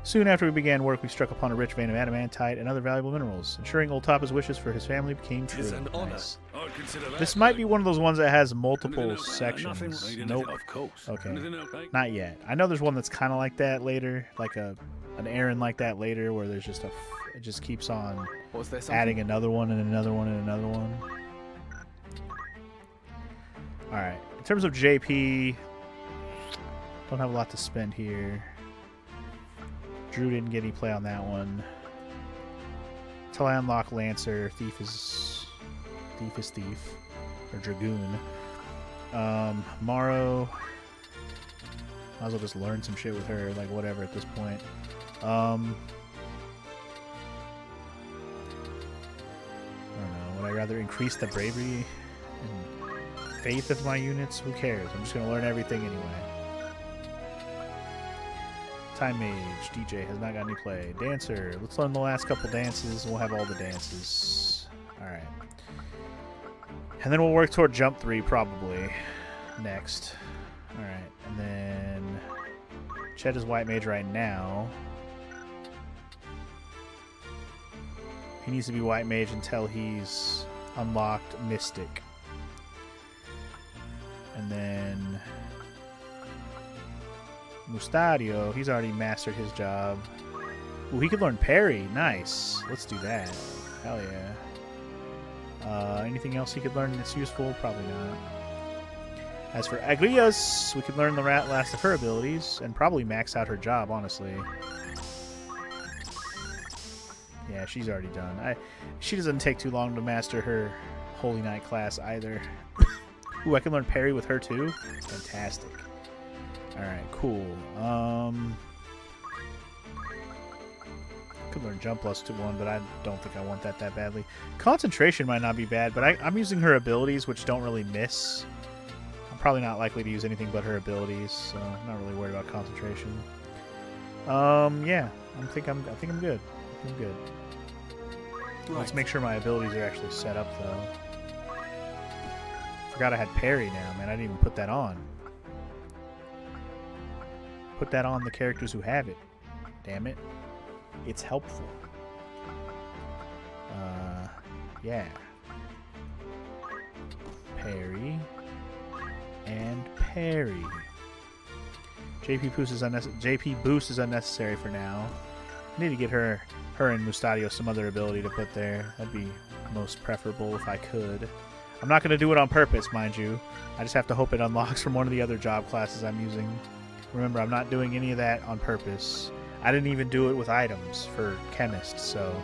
Soon after we began work, we struck upon a rich vein of adamantite and other valuable minerals. Ensuring Old Tapa's wishes for his family became true. Nice. This might be one of those ones that has multiple sections. Nope. Okay. Not yet. I know there's one that's kind of like that later, like an errand like that later, where there's just it just keeps on adding another one and another one and another one. Alright. In terms of JP, don't have a lot to spend here. Drew didn't get any play on that one. Until I unlock Lancer, Thief is Thief. Or Dragoon. Morrow, might as well just learn some shit with her, like whatever at this point. I don't know. Would I rather increase the bravery and faith of my units? Who cares? I'm just going to learn everything anyway. Time Mage. DJ has not got any play. Dancer. Let's learn the last couple dances. We'll have all the dances. Alright. And then we'll work toward Jump 3 probably next. Alright. And then Chet is White Mage right now. He needs to be White Mage until he's unlocked Mystic. And then Mustadio, he's already mastered his job. Ooh, he could learn Parry. Nice. Let's do that. Hell yeah. Anything else he could learn that's useful? Probably not. As for Agrias, we could learn the last of her abilities and probably max out her job, honestly. Yeah, she's already done. She doesn't take too long to master her Holy Knight class either. Ooh, I can learn Parry with her too? Fantastic. Alright, cool. Could learn Jump +1, but I don't think I want that badly. Concentration might not be bad, but I'm using her abilities, which don't really miss. I'm probably not likely to use anything but her abilities, so I'm not really worried about concentration. Yeah, I think I'm good. I'm good. Right. Let's make sure my abilities are actually set up, though. Forgot I had Parry now, man. I didn't even put that on. Put that on the characters who have it. Damn it. It's helpful. Yeah. Parry. And parry. JP boost is unnecessary for now. I need to get her and Mustadio some other ability to put there. That'd be most preferable if I could. I'm not going to do it on purpose, mind you. I just have to hope it unlocks from one of the other job classes I'm using. Remember, I'm not doing any of that on purpose. I didn't even do it with items for chemists, so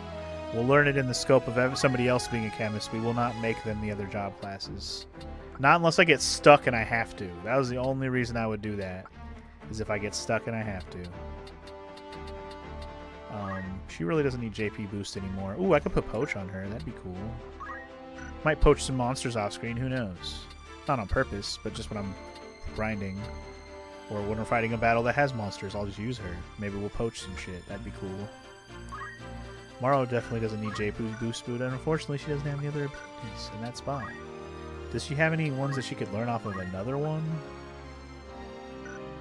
we'll learn it in the scope of somebody else being a chemist. We will not make them the other job classes. Not unless I get stuck and I have to. That was the only reason I would do that, is if I get stuck and I have to. She really doesn't need JP boost anymore. Ooh, I could put Poach on her. That'd be cool. Might poach some monsters off screen. Who knows? Not on purpose, but just when I'm grinding. Or when we're fighting a battle that has monsters, I'll just use her. Maybe we'll poach some shit. That'd be cool. Morrow definitely doesn't need J-Poo's boost boot, and unfortunately she doesn't have any other abilities in that spot. Does she have any ones that she could learn off of another one?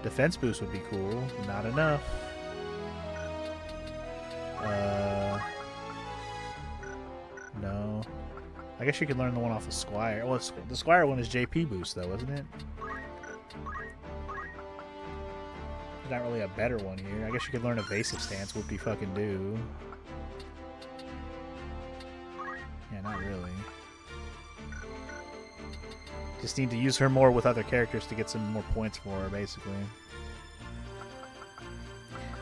Defense boost would be cool. Not enough. No. I guess she could learn the one off of Squire. Well, the Squire one is JP boost, though, isn't it? There's not really a better one here. I guess you could learn Evasive Stance. Whoopty fucking do. Yeah, not really. Just need to use her more with other characters to get some more points for her, basically.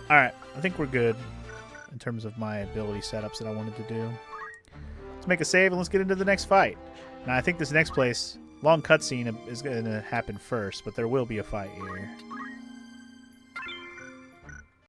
Alright, I think we're good in terms of my ability setups that I wanted to do. Let's make a save and let's get into the next fight. Now, I think this next place, long cutscene is going to happen first, but there will be a fight here.